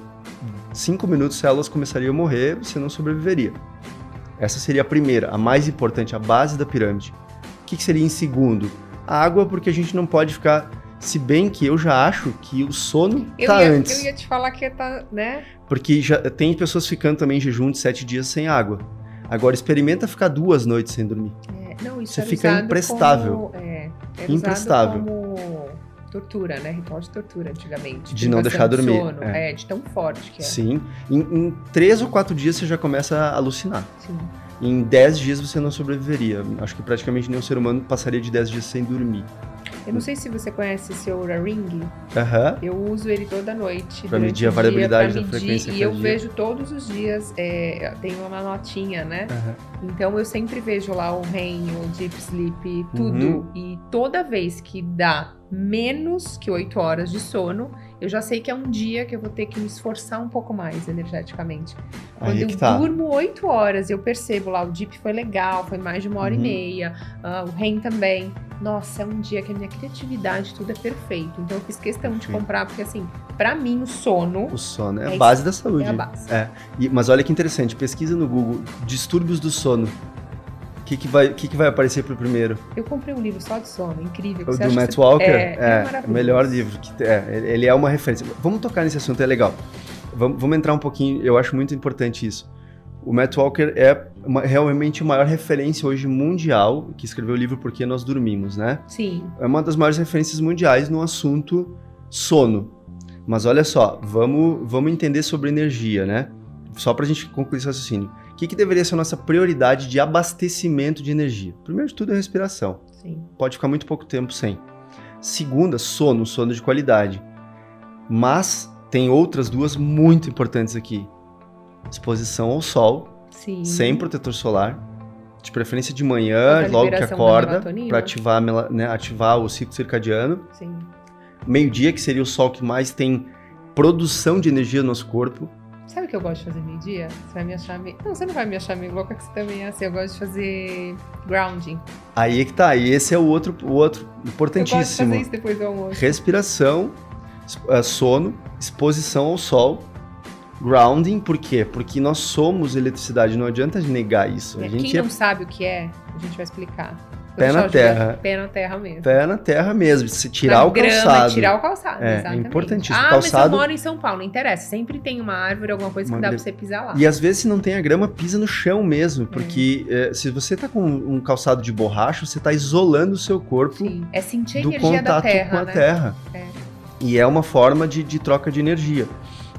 5 minutos, células começariam a morrer, você não sobreviveria. Essa seria a primeira, a mais importante, a base da pirâmide. O que seria em segundo? A água, porque a gente não pode ficar... Se bem que eu já acho que o sono antes. Eu ia te falar que tá, né? Porque já tem pessoas ficando também em jejum de 7 dias sem água. Agora, experimenta ficar 2 noites sem dormir. Não, isso você fica imprestável. Imprestável. Como tortura, né? Ritual de tortura, antigamente. De não deixar dormir. Sono, de tão forte que é. Sim. Em 3 ou 4 dias você já começa a alucinar. Sim. Em 10 dias você não sobreviveria. Acho que praticamente nenhum ser humano passaria de 10 dias sem dormir. Eu não sei se você conhece esse Oura Ring. Eu uso ele toda noite. Pra medir a variabilidade da frequência cardíaca. E eu vejo todos os dias, tem uma notinha, né? Então eu sempre vejo lá o REM, o Deep Sleep, tudo. E toda vez que dá menos que 8 horas de sono, eu já sei que é um dia que eu vou ter que me esforçar um pouco mais energeticamente. Quando eu durmo 8 horas, eu percebo lá, o Deep foi legal, foi mais de 1h30, o REM também. Nossa, é um dia que a minha criatividade, tudo é perfeito. Então eu fiz questão de comprar, porque assim, pra mim o sono... O sono é a base da saúde. É a base. Mas olha que interessante, pesquisa no Google, distúrbios do sono. O que vai aparecer pro primeiro? Eu comprei um livro só de sono, incrível. O do Matt Walker? É o melhor livro. Ele é uma referência. Vamos tocar nesse assunto, é legal. Vamos entrar um pouquinho, eu acho muito importante isso. O Matt Walker é realmente a maior referência hoje mundial, que escreveu o livro Porque Nós Dormimos, né? Sim. É uma das maiores referências mundiais no assunto sono. Mas olha só, vamos entender sobre energia, né? Só pra gente concluir esse raciocínio. O que deveria ser a nossa prioridade de abastecimento de energia? Primeiro de tudo é a respiração. Sim. Pode ficar muito pouco tempo sem. Segunda, sono de qualidade. Mas tem outras duas muito importantes aqui. Exposição ao sol, sem protetor solar, de preferência de manhã, logo que acorda, para ativar o ciclo circadiano. Sim. Meio-dia, que seria o sol que mais tem produção de energia no nosso corpo. Sabe o que eu gosto de fazer meio-dia? Você vai me achar meio... Não, você não vai me achar meio louca, que você também é assim. Eu gosto de fazer grounding. Aí é que tá, e esse é o outro importantíssimo. Eu gosto de fazer isso depois do almoço. Respiração, sono, exposição ao sol. Grounding, por quê? Porque nós somos eletricidade, não adianta negar isso. Quem não sabe o que é, a gente vai explicar. Pé na terra. Pé na terra mesmo. Pé na terra mesmo. Se tirar na o grama, calçado. Tirar o calçado, É exatamente. importantíssimo. Mas eu moro em São Paulo, não interessa. Sempre tem uma árvore, alguma coisa que dá pra você pisar lá. E às vezes, se não tem a grama, pisa no chão mesmo. Porque se você tá com um calçado de borracha, você tá isolando o seu corpo. Sim. É sentir a do energia da contato terra, com a né? terra. É. E é uma forma de troca de energia.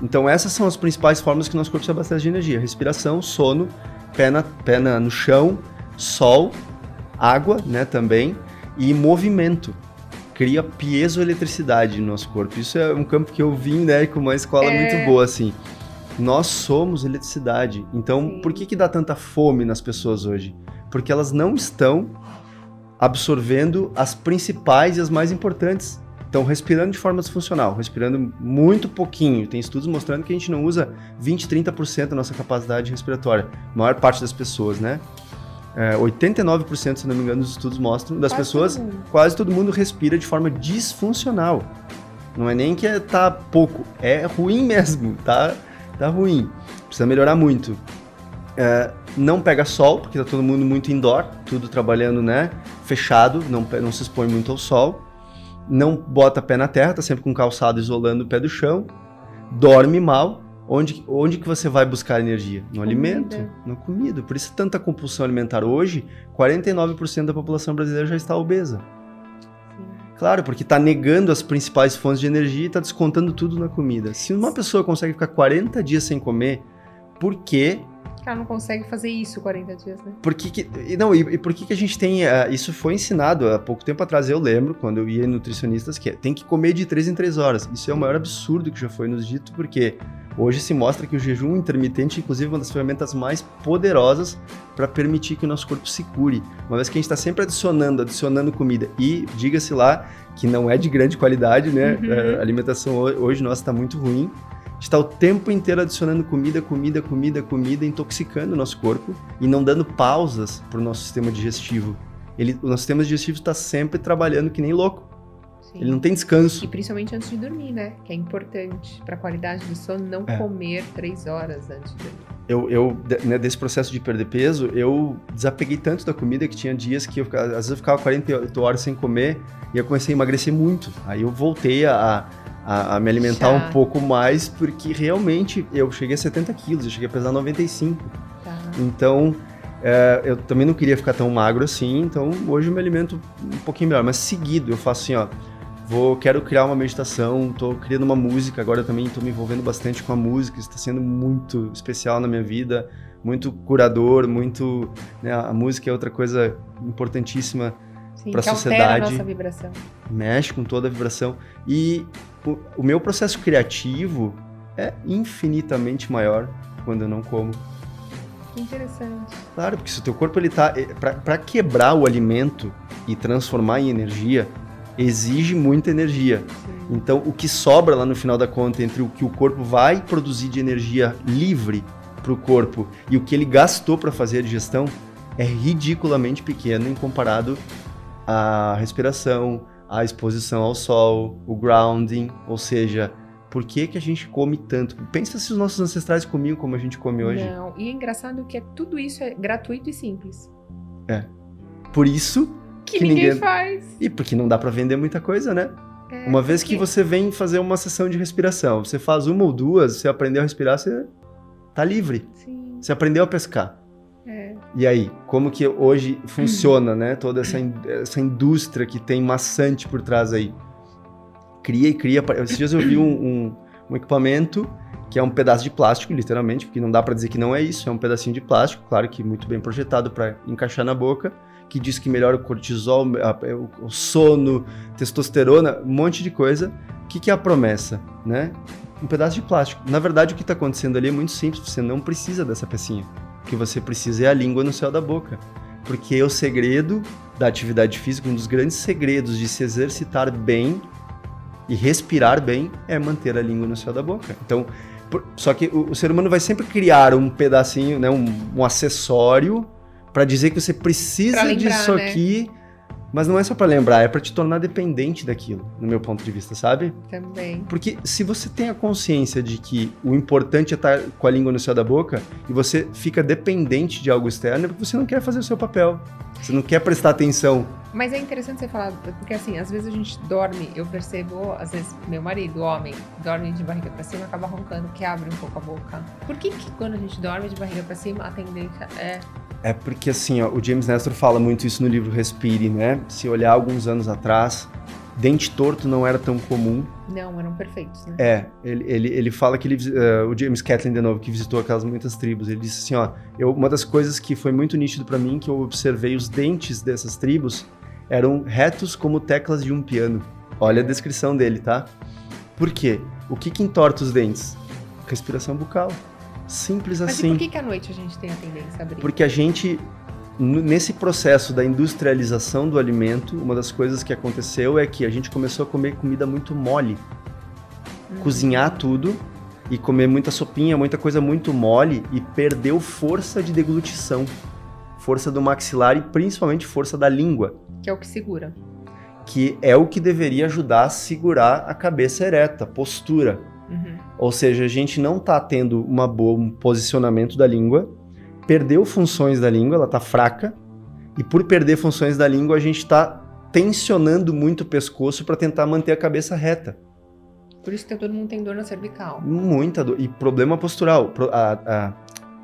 Então essas são as principais formas que o nosso corpo se abastece de energia. Respiração, sono, pé no chão, sol, água, né, também, e movimento. Cria piezoeletricidade no nosso corpo. Isso é um campo que eu vim, né, com uma escola muito boa, assim. Nós somos eletricidade. Então, Sim. por que dá tanta fome nas pessoas hoje? Porque elas não estão absorvendo as principais e as mais importantes. Então, respirando de forma disfuncional, respirando muito pouquinho. Tem estudos mostrando que a gente não usa 20, 30% da nossa capacidade respiratória. A maior parte das pessoas, né? 89%, se não me engano, dos estudos mostram, das pessoas, quase todo mundo respira de forma disfuncional. Não é nem que tá pouco, é ruim mesmo, tá ruim. Precisa melhorar muito. Não pega sol, porque tá todo mundo muito indoor, tudo trabalhando, né? Fechado, não se expõe muito ao sol. Não bota pé na terra, tá sempre com calçado isolando o pé do chão. Dorme mal. Onde que você vai buscar energia? No alimento, na comida. Por isso tanta compulsão alimentar. Hoje, 49% da população brasileira já está obesa. Sim. Claro, porque está negando as principais fontes de energia e está descontando tudo na comida. Se uma pessoa consegue ficar 40 dias sem comer, por quê? Ela não consegue fazer isso 40 dias, né? E por que a gente tem... isso foi ensinado há pouco tempo atrás, eu lembro, quando eu ia em nutricionistas, que tem que comer de 3 em 3 horas. Isso é o maior absurdo que já foi nos dito, porque hoje se mostra que o jejum intermitente, inclusive, é uma das ferramentas mais poderosas para permitir que o nosso corpo se cure. Uma vez que a gente está sempre adicionando comida. E, diga-se lá, que não é de grande qualidade, né? A alimentação hoje nossa está muito ruim. A gente está o tempo inteiro adicionando comida, intoxicando o nosso corpo e não dando pausas para o nosso sistema digestivo. O nosso sistema digestivo está sempre trabalhando que nem louco. Sim. Ele não tem descanso. E principalmente antes de dormir, né? Que é importante para a qualidade do sono não comer 3 horas antes de dormir. Né, desse processo de perder peso, eu desapeguei tanto da comida que tinha dias que às vezes eu ficava 48 horas sem comer e eu comecei a emagrecer muito. Aí eu voltei a me alimentar um pouco mais, porque realmente eu cheguei a 70 quilos, eu cheguei a pesar 95. Tá. Então, eu também não queria ficar tão magro assim, então hoje eu me alimento um pouquinho melhor, mas seguido eu faço assim, quero criar uma meditação, tô criando uma música, agora eu também tô me envolvendo bastante com a música, isso tá sendo muito especial na minha vida, muito curador, muito, né, a música é outra coisa importantíssima para a sociedade. Altera a nossa vibração. Mexe com toda a vibração. E o meu processo criativo é infinitamente maior quando eu não como. Que interessante. Claro, porque se o teu corpo ele tá para quebrar o alimento e transformar em energia, exige muita energia. Sim. Então, o que sobra lá no final da conta entre o que o corpo vai produzir de energia livre para o corpo e o que ele gastou para fazer a digestão é ridiculamente pequeno em comparado à respiração, à exposição ao sol, o grounding, ou seja, por que a gente come tanto? Pensa se os nossos ancestrais comiam como a gente come hoje. Não, e é engraçado que tudo isso é gratuito e simples. Por isso que ninguém faz. E porque não dá pra vender muita coisa, né? Uma vez que você vem fazer uma sessão de respiração, você faz uma ou duas, você aprendeu a respirar, você tá livre. Sim. Você aprendeu a pescar. E aí, como que hoje funciona, né? Toda essa indústria que tem maçante por trás aí. Cria. Esses dias eu vi um equipamento que é um pedaço de plástico, literalmente, porque não dá para dizer que não é isso, é um pedacinho de plástico, claro que muito bem projetado para encaixar na boca, que diz que melhora o cortisol, o sono, testosterona, um monte de coisa. O que é a promessa, né? Um pedaço de plástico. Na verdade, o que está acontecendo ali é muito simples, você não precisa dessa pecinha. O que você precisa é a língua no céu da boca. Porque o segredo da atividade física, um dos grandes segredos de se exercitar bem e respirar bem é manter a língua no céu da boca. Então, só que o ser humano vai sempre criar um pedacinho, né, um acessório para dizer que você precisa disso aqui, Mas não é só pra lembrar, é pra te tornar dependente daquilo, no meu ponto de vista, sabe? Também. Porque se você tem a consciência de que o importante é estar com a língua no céu da boca e você fica dependente de algo externo, é porque você não quer fazer o seu papel. Você não quer prestar atenção. Mas é interessante você falar, porque assim, às vezes a gente dorme, eu percebo, às vezes meu marido, homem, dorme de barriga pra cima, acaba roncando, que abre um pouco a boca. Por que quando a gente dorme de barriga pra cima, a tendência é... É porque assim, ó, o James Nestor fala muito isso no livro Respire, né? Se olhar alguns anos atrás, dente torto não era tão comum. Não, eram perfeitos, né? Ele fala que o James Catlin, de novo, que visitou aquelas muitas tribos, ele disse assim, ó, uma das coisas que foi muito nítido pra mim, que eu observei os dentes dessas tribos, eram retos como teclas de um piano. Olha a descrição dele, tá? Por quê? O que entorta os dentes? Respiração bucal. Simples assim. Mas e por que à noite a gente tem a tendência a abrir? Porque a gente, nesse processo da industrialização do alimento, uma das coisas que aconteceu é que a gente começou a comer comida muito mole. Cozinhar tudo e comer muita sopinha, muita coisa muito mole e perdeu força de deglutição. Força do maxilar e principalmente força da língua. Que é o que segura. Que é o que deveria ajudar a segurar a cabeça ereta, postura. Ou seja, a gente não está tendo um posicionamento da língua, perdeu funções da língua, ela está fraca, e por perder funções da língua, a gente está tensionando muito o pescoço para tentar manter a cabeça reta. Por isso que todo mundo tem dor na cervical. Muita dor. E problema postural.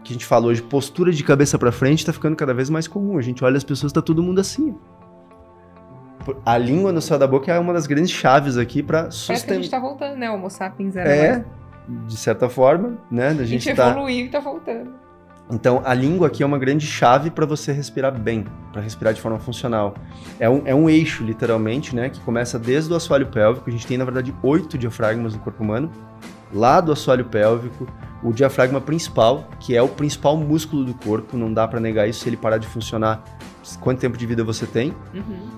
Que a gente fala hoje, postura de cabeça para frente está ficando cada vez mais comum. A gente olha as pessoas, está todo mundo assim. A língua no céu da boca é uma das grandes chaves aqui para sustentar. Parece que a gente tá voltando, né? O Homo sapiens era de certa forma, né? A gente evoluiu e tá voltando. Então, a língua aqui é uma grande chave para você respirar bem, para respirar de forma funcional. É um eixo, literalmente, né? Que começa desde o assoalho pélvico. A gente tem, na verdade, 8 diafragmas no corpo humano. Lá do assoalho pélvico, o diafragma principal, que é o principal músculo do corpo, não dá para negar isso. Se ele parar de funcionar, quanto tempo de vida você tem,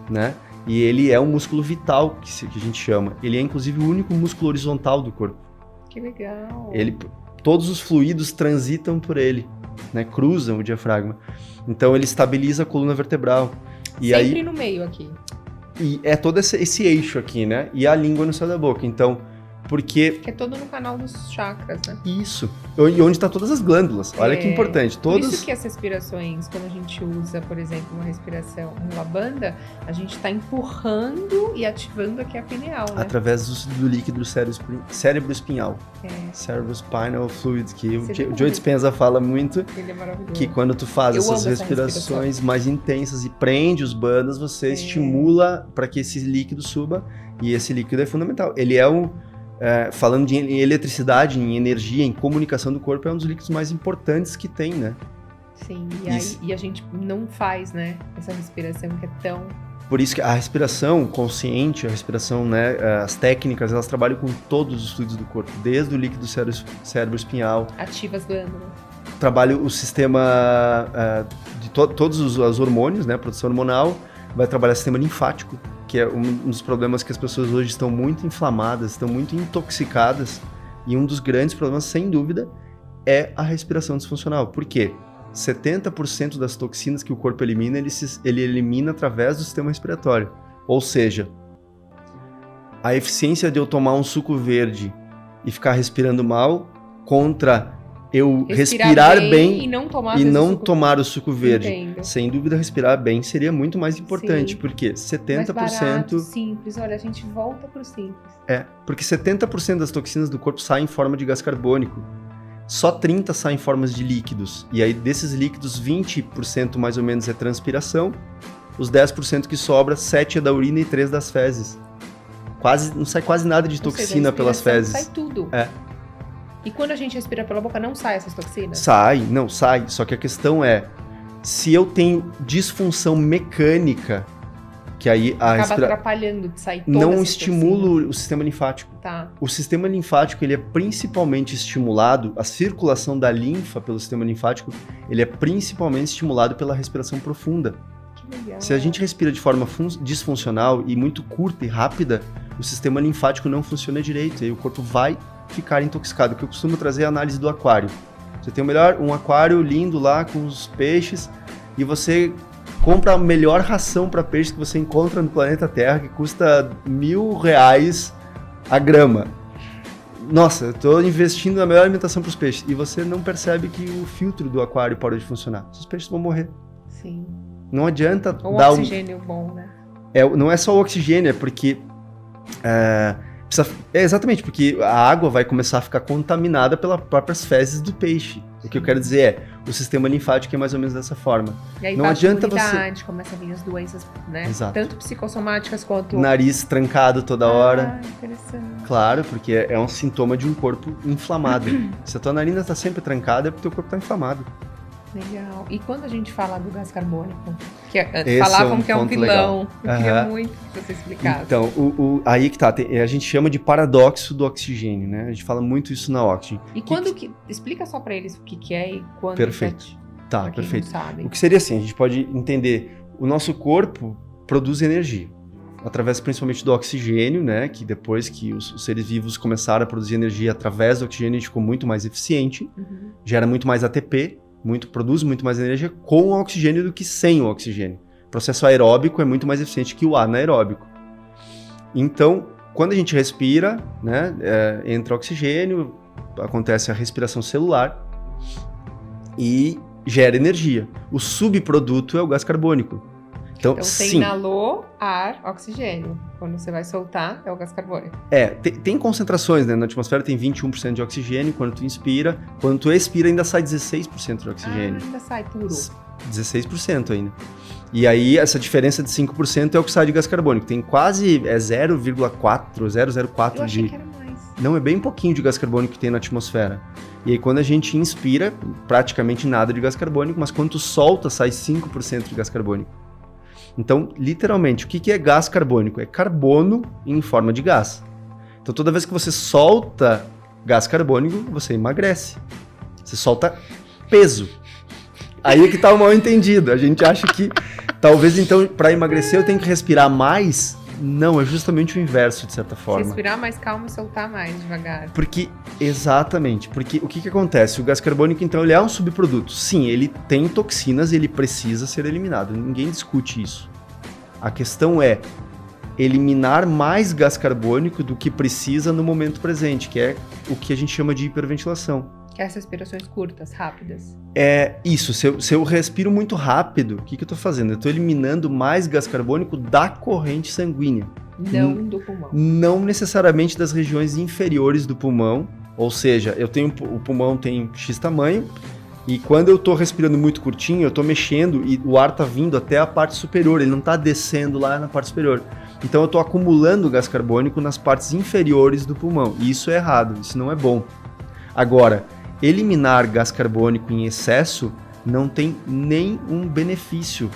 né? E ele é um músculo vital, que a gente chama. Ele é, inclusive, o único músculo horizontal do corpo. Que legal! Todos os fluidos transitam por ele, né? Cruzam o diafragma. Então, ele estabiliza a coluna vertebral. E sempre no meio aqui. E é todo esse eixo aqui, né? E a língua no céu da boca. Então, porque é todo no canal dos chakras, né? Isso. E onde está todas as glândulas. Olha que importante. Por isso que as respirações, quando a gente usa, por exemplo, uma respiração uma banda, a gente está empurrando e ativando aqui a pineal, né? Através do líquido cérebro espinhal. Cerebrospinal fluid, que o Joe Dispenza fala muito. Ele é maravilhoso. Que quando tu faz essas respirações mais intensas e prende os bandas, você estimula para que esse líquido suba. E esse líquido é fundamental. Ele é falando em eletricidade, em energia, em comunicação do corpo, é um dos líquidos mais importantes que tem, né? Sim, e a gente não faz, né, essa respiração que é tão... Por isso que a respiração consciente, a respiração, né, as técnicas, elas trabalham com todos os fluidos do corpo, desde o líquido cérebro espinhal. Ativa as glândulas. Trabalha o sistema de todos os hormônios, né, produção hormonal, vai trabalhar o sistema linfático, que é um dos problemas que as pessoas hoje estão muito inflamadas, estão muito intoxicadas, e um dos grandes problemas, sem dúvida, é a respiração disfuncional. Por quê? 70% das toxinas que o corpo elimina, ele elimina através do sistema respiratório. Ou seja, a eficiência de eu tomar um suco verde e ficar respirando mal contra eu respirar bem e não tomar o suco verde. Entendo. Sem dúvida, respirar bem seria muito mais importante, porque 70%... Mais barato, simples. Olha, a gente volta pro simples. Porque 70% das toxinas do corpo saem em forma de gás carbônico. Só 30% saem em formas de líquidos. E aí, desses líquidos, 20% mais ou menos é transpiração. Os 10% que sobra, 7% é da urina e 3% das fezes. Não sai quase nada de toxina pelas fezes. Sai tudo. E quando a gente respira pela boca, não sai essas toxinas? Sai. Só que a questão é, se eu tenho disfunção mecânica, que aí acaba atrapalhando de sair todas não estimula o sistema linfático. Tá. O sistema linfático, ele é principalmente estimulado, a circulação da linfa pelo sistema linfático, ele é principalmente estimulado pela respiração profunda. Que legal. Se a gente respira de forma disfuncional e muito curta e rápida, o sistema linfático não funciona direito, e aí o corpo vai ficar intoxicado. O que eu costumo trazer é a análise do aquário. Você tem um aquário lindo lá com os peixes, e você compra a melhor ração para peixe que você encontra no planeta Terra, que custa R$1.000 a grama. Nossa, eu estou investindo na melhor alimentação para os peixes. E você não percebe que o filtro do aquário parou de funcionar. Os peixes vão morrer. Sim. Não adianta dar oxigênio bom, né? Não é só o oxigênio, é porque... exatamente, porque a água vai começar a ficar contaminada pelas próprias fezes do peixe. O que eu quero dizer é, o sistema linfático é mais ou menos dessa forma. E aí não adianta você... começa a vir as doenças, né? Exato. Tanto psicossomáticas quanto... Nariz trancado toda hora. Interessante. Claro, porque é um sintoma de um corpo inflamado. Se a tua narina está sempre trancada, é porque o teu corpo está inflamado. Legal. E quando a gente fala do gás carbônico, que falavam que é um vilão, eu queria muito que você explicasse. Então, aí que tá, a gente chama de paradoxo do oxigênio, né? A gente fala muito isso na Oxygen. E explica só pra eles o que é e quando... Perfeito. Tá, perfeito. Não sabe. O que seria assim, a gente pode entender, o nosso corpo produz energia, através principalmente do oxigênio, né? Que depois que os seres vivos começaram a produzir energia através do oxigênio, a gente ficou muito mais eficiente, gera muito mais ATP, produz muito mais energia com o oxigênio do que sem o oxigênio. O processo aeróbico é muito mais eficiente que o anaeróbico. Então, quando a gente respira, né, entra oxigênio, acontece a respiração celular e gera energia. O subproduto é o gás carbônico. Então você sim. Inalou ar, oxigênio. Quando você vai soltar, é o gás carbônico. Tem concentrações, né? Na atmosfera tem 21% de oxigênio quando tu inspira. Quando tu expira, ainda sai 16% de oxigênio. Ainda sai puro. 16% ainda. E aí, essa diferença de 5% é o que sai de gás carbônico. Tem quase 0,4, 0,04 Eu achei que era mais. Não, é bem pouquinho de gás carbônico que tem na atmosfera. E aí, quando a gente inspira, praticamente nada de gás carbônico, mas quando tu solta, sai 5% de gás carbônico. Então, literalmente, o que é gás carbônico? É carbono em forma de gás. Então, toda vez que você solta gás carbônico, você emagrece. Você solta peso. Aí é que tá o mal entendido. A gente acha que talvez, então, para emagrecer eu tenho que respirar mais. Não, é justamente o inverso, de certa forma. Respirar mais calmo e soltar mais devagar. Exatamente. Porque o que acontece? O gás carbônico, então, ele é um subproduto. Sim, ele tem toxinas e ele precisa ser eliminado. Ninguém discute isso. A questão é eliminar mais gás carbônico do que precisa no momento presente, que é o que a gente chama de hiperventilação. Que é essas respirações curtas, rápidas. É isso. Se eu respiro muito rápido, o que eu estou fazendo? Eu estou eliminando mais gás carbônico da corrente sanguínea. Não do pulmão. Não necessariamente das regiões inferiores do pulmão. Ou seja, o pulmão tem X tamanho, e quando eu estou respirando muito curtinho, eu estou mexendo e o ar está vindo até a parte superior, ele não está descendo lá na parte superior. Então eu estou acumulando gás carbônico nas partes inferiores do pulmão. E isso é errado, isso não é bom. Agora, eliminar gás carbônico em excesso não tem nenhum benefício.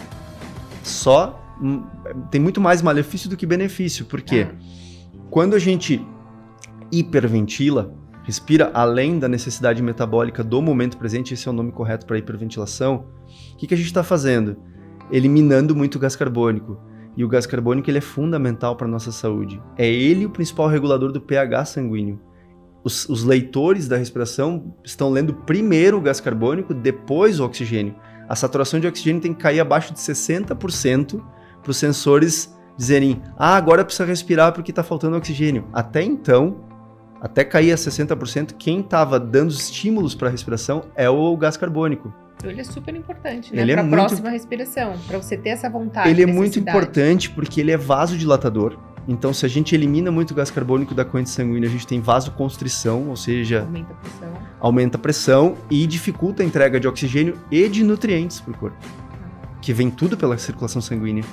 Tem muito mais malefício do que benefício. Por quê? Quando a gente hiperventila, respira além da necessidade metabólica do momento presente, esse é o nome correto para hiperventilação, o que a gente está fazendo? Eliminando muito gás carbônico. E o gás carbônico ele é fundamental para a nossa saúde. É ele o principal regulador do pH sanguíneo. Os leitores da respiração estão lendo primeiro o gás carbônico, depois o oxigênio. A saturação de oxigênio tem que cair abaixo de 60% para os sensores dizerem agora precisa respirar porque está faltando oxigênio. Até então, até cair a 60%, quem estava dando estímulos para a respiração é o gás carbônico. Ele é super importante, né? Para a próxima respiração, para você ter essa vontade. Ele é muito importante porque ele é vasodilatador. Então, se a gente elimina muito gás carbônico da corrente sanguínea, a gente tem vasoconstrição, ou seja, aumenta a pressão e dificulta a entrega de oxigênio e de nutrientes para o corpo, que vem tudo pela circulação sanguínea.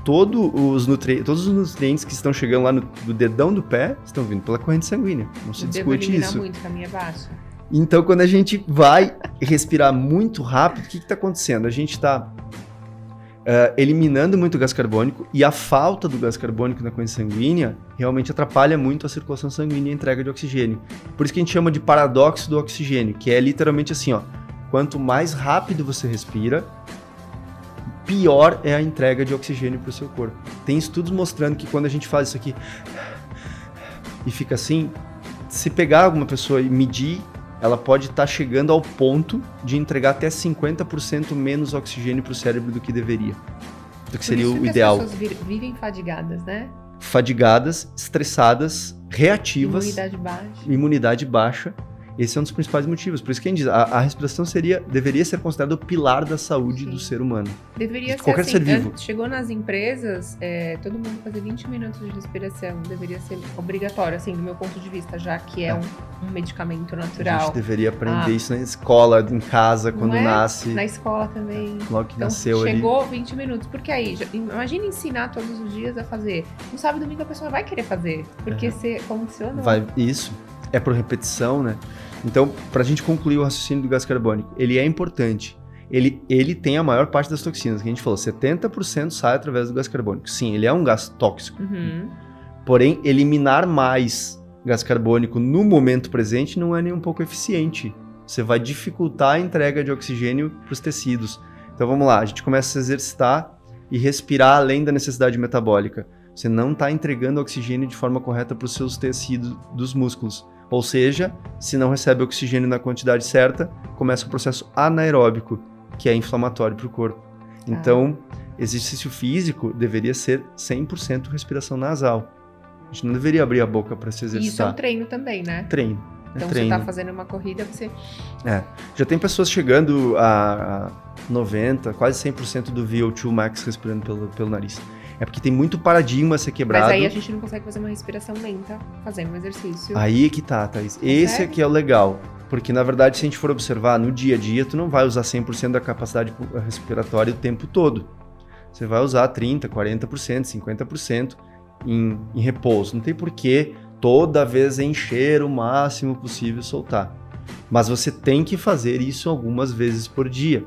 Todos os nutrientes que estão chegando lá no dedão do pé estão vindo pela corrente sanguínea. Não se discute isso. Muito, caminho abaixo. Então, quando a gente vai respirar muito rápido, o que está acontecendo? A gente está eliminando muito gás carbônico, e a falta do gás carbônico na corrente sanguínea realmente atrapalha muito a circulação sanguínea e a entrega de oxigênio. Por isso que a gente chama de paradoxo do oxigênio, que é literalmente assim, quanto mais rápido você respira, pior é a entrega de oxigênio para o seu corpo. Tem estudos mostrando que quando a gente faz isso aqui e fica assim, se pegar alguma pessoa e medir ela pode estar chegando ao ponto de entregar até 50% menos oxigênio para o cérebro do que deveria. Do que seria o ideal. As pessoas vivem fadigadas, né? Fadigadas, estressadas, reativas. Imunidade baixa. Esse é um dos principais motivos. Por isso que a gente diz, a respiração deveria ser considerada o pilar da saúde do ser humano. Deveria ser qualquer assim, ser vivo. Chegou nas empresas, todo mundo fazer 20 minutos de respiração. Deveria ser obrigatório, assim, do meu ponto de vista, já que é um medicamento natural. A gente deveria aprender isso na escola, em casa, quando nasce. Na escola também. Logo que então, nasceu chegou ali. 20 minutos. Porque aí, imagina ensinar todos os dias a fazer. No sábado e domingo a pessoa vai querer fazer. Porque você condicionou. Isso. É por repetição, né? Então, para a gente concluir o raciocínio do gás carbônico, ele é importante. Ele tem a maior parte das toxinas, que a gente falou, 70% sai através do gás carbônico. Sim, ele é um gás tóxico. Porém, eliminar mais gás carbônico no momento presente não é nem um pouco eficiente. Você vai dificultar a entrega de oxigênio para os tecidos. Então, vamos lá, a gente começa a se exercitar e respirar além da necessidade metabólica. Você não está entregando oxigênio de forma correta para os seus tecidos dos músculos. Ou seja, se não recebe oxigênio na quantidade certa, começa o processo anaeróbico, que é inflamatório para o corpo. Então, exercício físico deveria ser 100% respiração nasal. A gente não deveria abrir a boca para se exercitar. Isso é um treino também, né? Treino. Então, você está fazendo uma corrida, você... Já tem pessoas chegando a 90%, quase 100% do VO2 max respirando pelo nariz. É porque tem muito paradigma a ser quebrado. Mas aí a gente não consegue fazer uma respiração lenta fazendo um exercício. Aí que tá, Thaís. Esse aqui é o legal. Porque, na verdade, se a gente for observar, no dia a dia, tu não vai usar 100% da capacidade respiratória o tempo todo. Você vai usar 30%, 40%, 50% em repouso. Não tem porquê toda vez encher o máximo possível e soltar. Mas você tem que fazer isso algumas vezes por dia.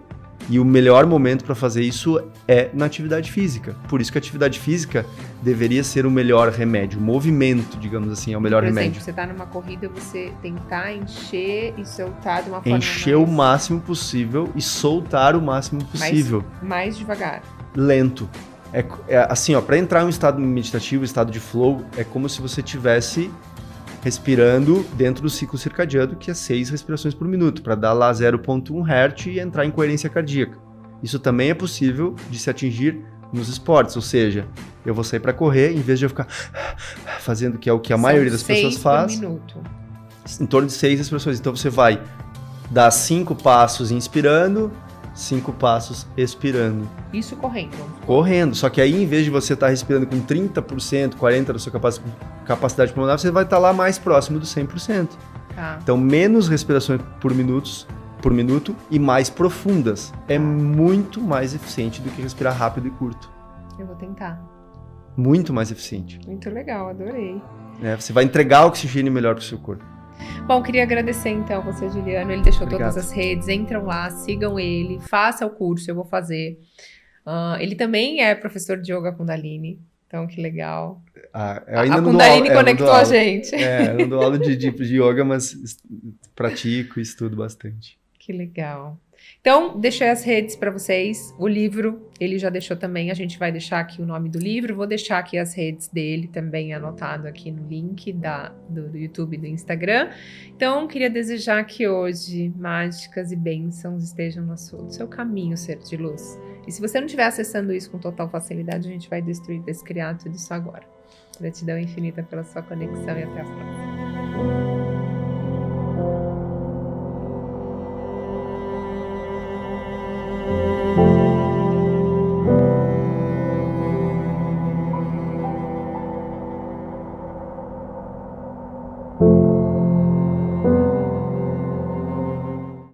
E o melhor momento para fazer isso é na atividade física. Por isso que a atividade física deveria ser o melhor remédio. O movimento, digamos assim, é o melhor remédio. Por exemplo, você está numa corrida, você tentar encher e soltar de uma forma Encher o máximo possível e soltar o máximo possível. Mais devagar. Lento. Assim, para entrar em um estado meditativo, estado de flow, é como se você tivesse respirando dentro do ciclo circadiano, que é 6 respirações por minuto, para dar lá 0,1 Hz e entrar em coerência cardíaca. Isso também é possível de se atingir nos esportes, ou seja, eu vou sair para correr, em vez de eu ficar fazendo, que é o que a maioria das pessoas faz, 6 por minuto. Em torno de 6 respirações. Então você vai dar 5 passos inspirando, 5 passos expirando. Isso correndo. Correndo. Só que aí, em vez de você estar respirando com 30%, 40% da sua capacidade pulmonar, você vai estar lá mais próximo do 100%. Então, menos respirações por minuto e mais profundas. É muito mais eficiente do que respirar rápido e curto. Eu vou tentar. Muito mais eficiente. Muito legal, adorei. Você vai entregar oxigênio melhor para o seu corpo. Bom, queria agradecer então você, Juliano. Ele deixou Obrigado. Todas as redes. Entram lá, sigam ele, faça o curso, eu vou fazer. Ele também é professor de Yoga Kundalini. Então, que legal. Eu ainda a Kundalini conectou a gente. Eu não dou aula de yoga, mas pratico e estudo bastante. Que legal. Então, deixei as redes para vocês. O livro, ele já deixou também. A gente vai deixar aqui o nome do livro. Vou deixar aqui as redes dele também anotado aqui no link do YouTube e do Instagram. Então, queria desejar que hoje mágicas e bênçãos estejam no seu caminho, ser de luz. E se você não estiver acessando isso com total facilidade, a gente vai destruir, descriar tudo isso agora. Gratidão infinita pela sua conexão e até a próxima.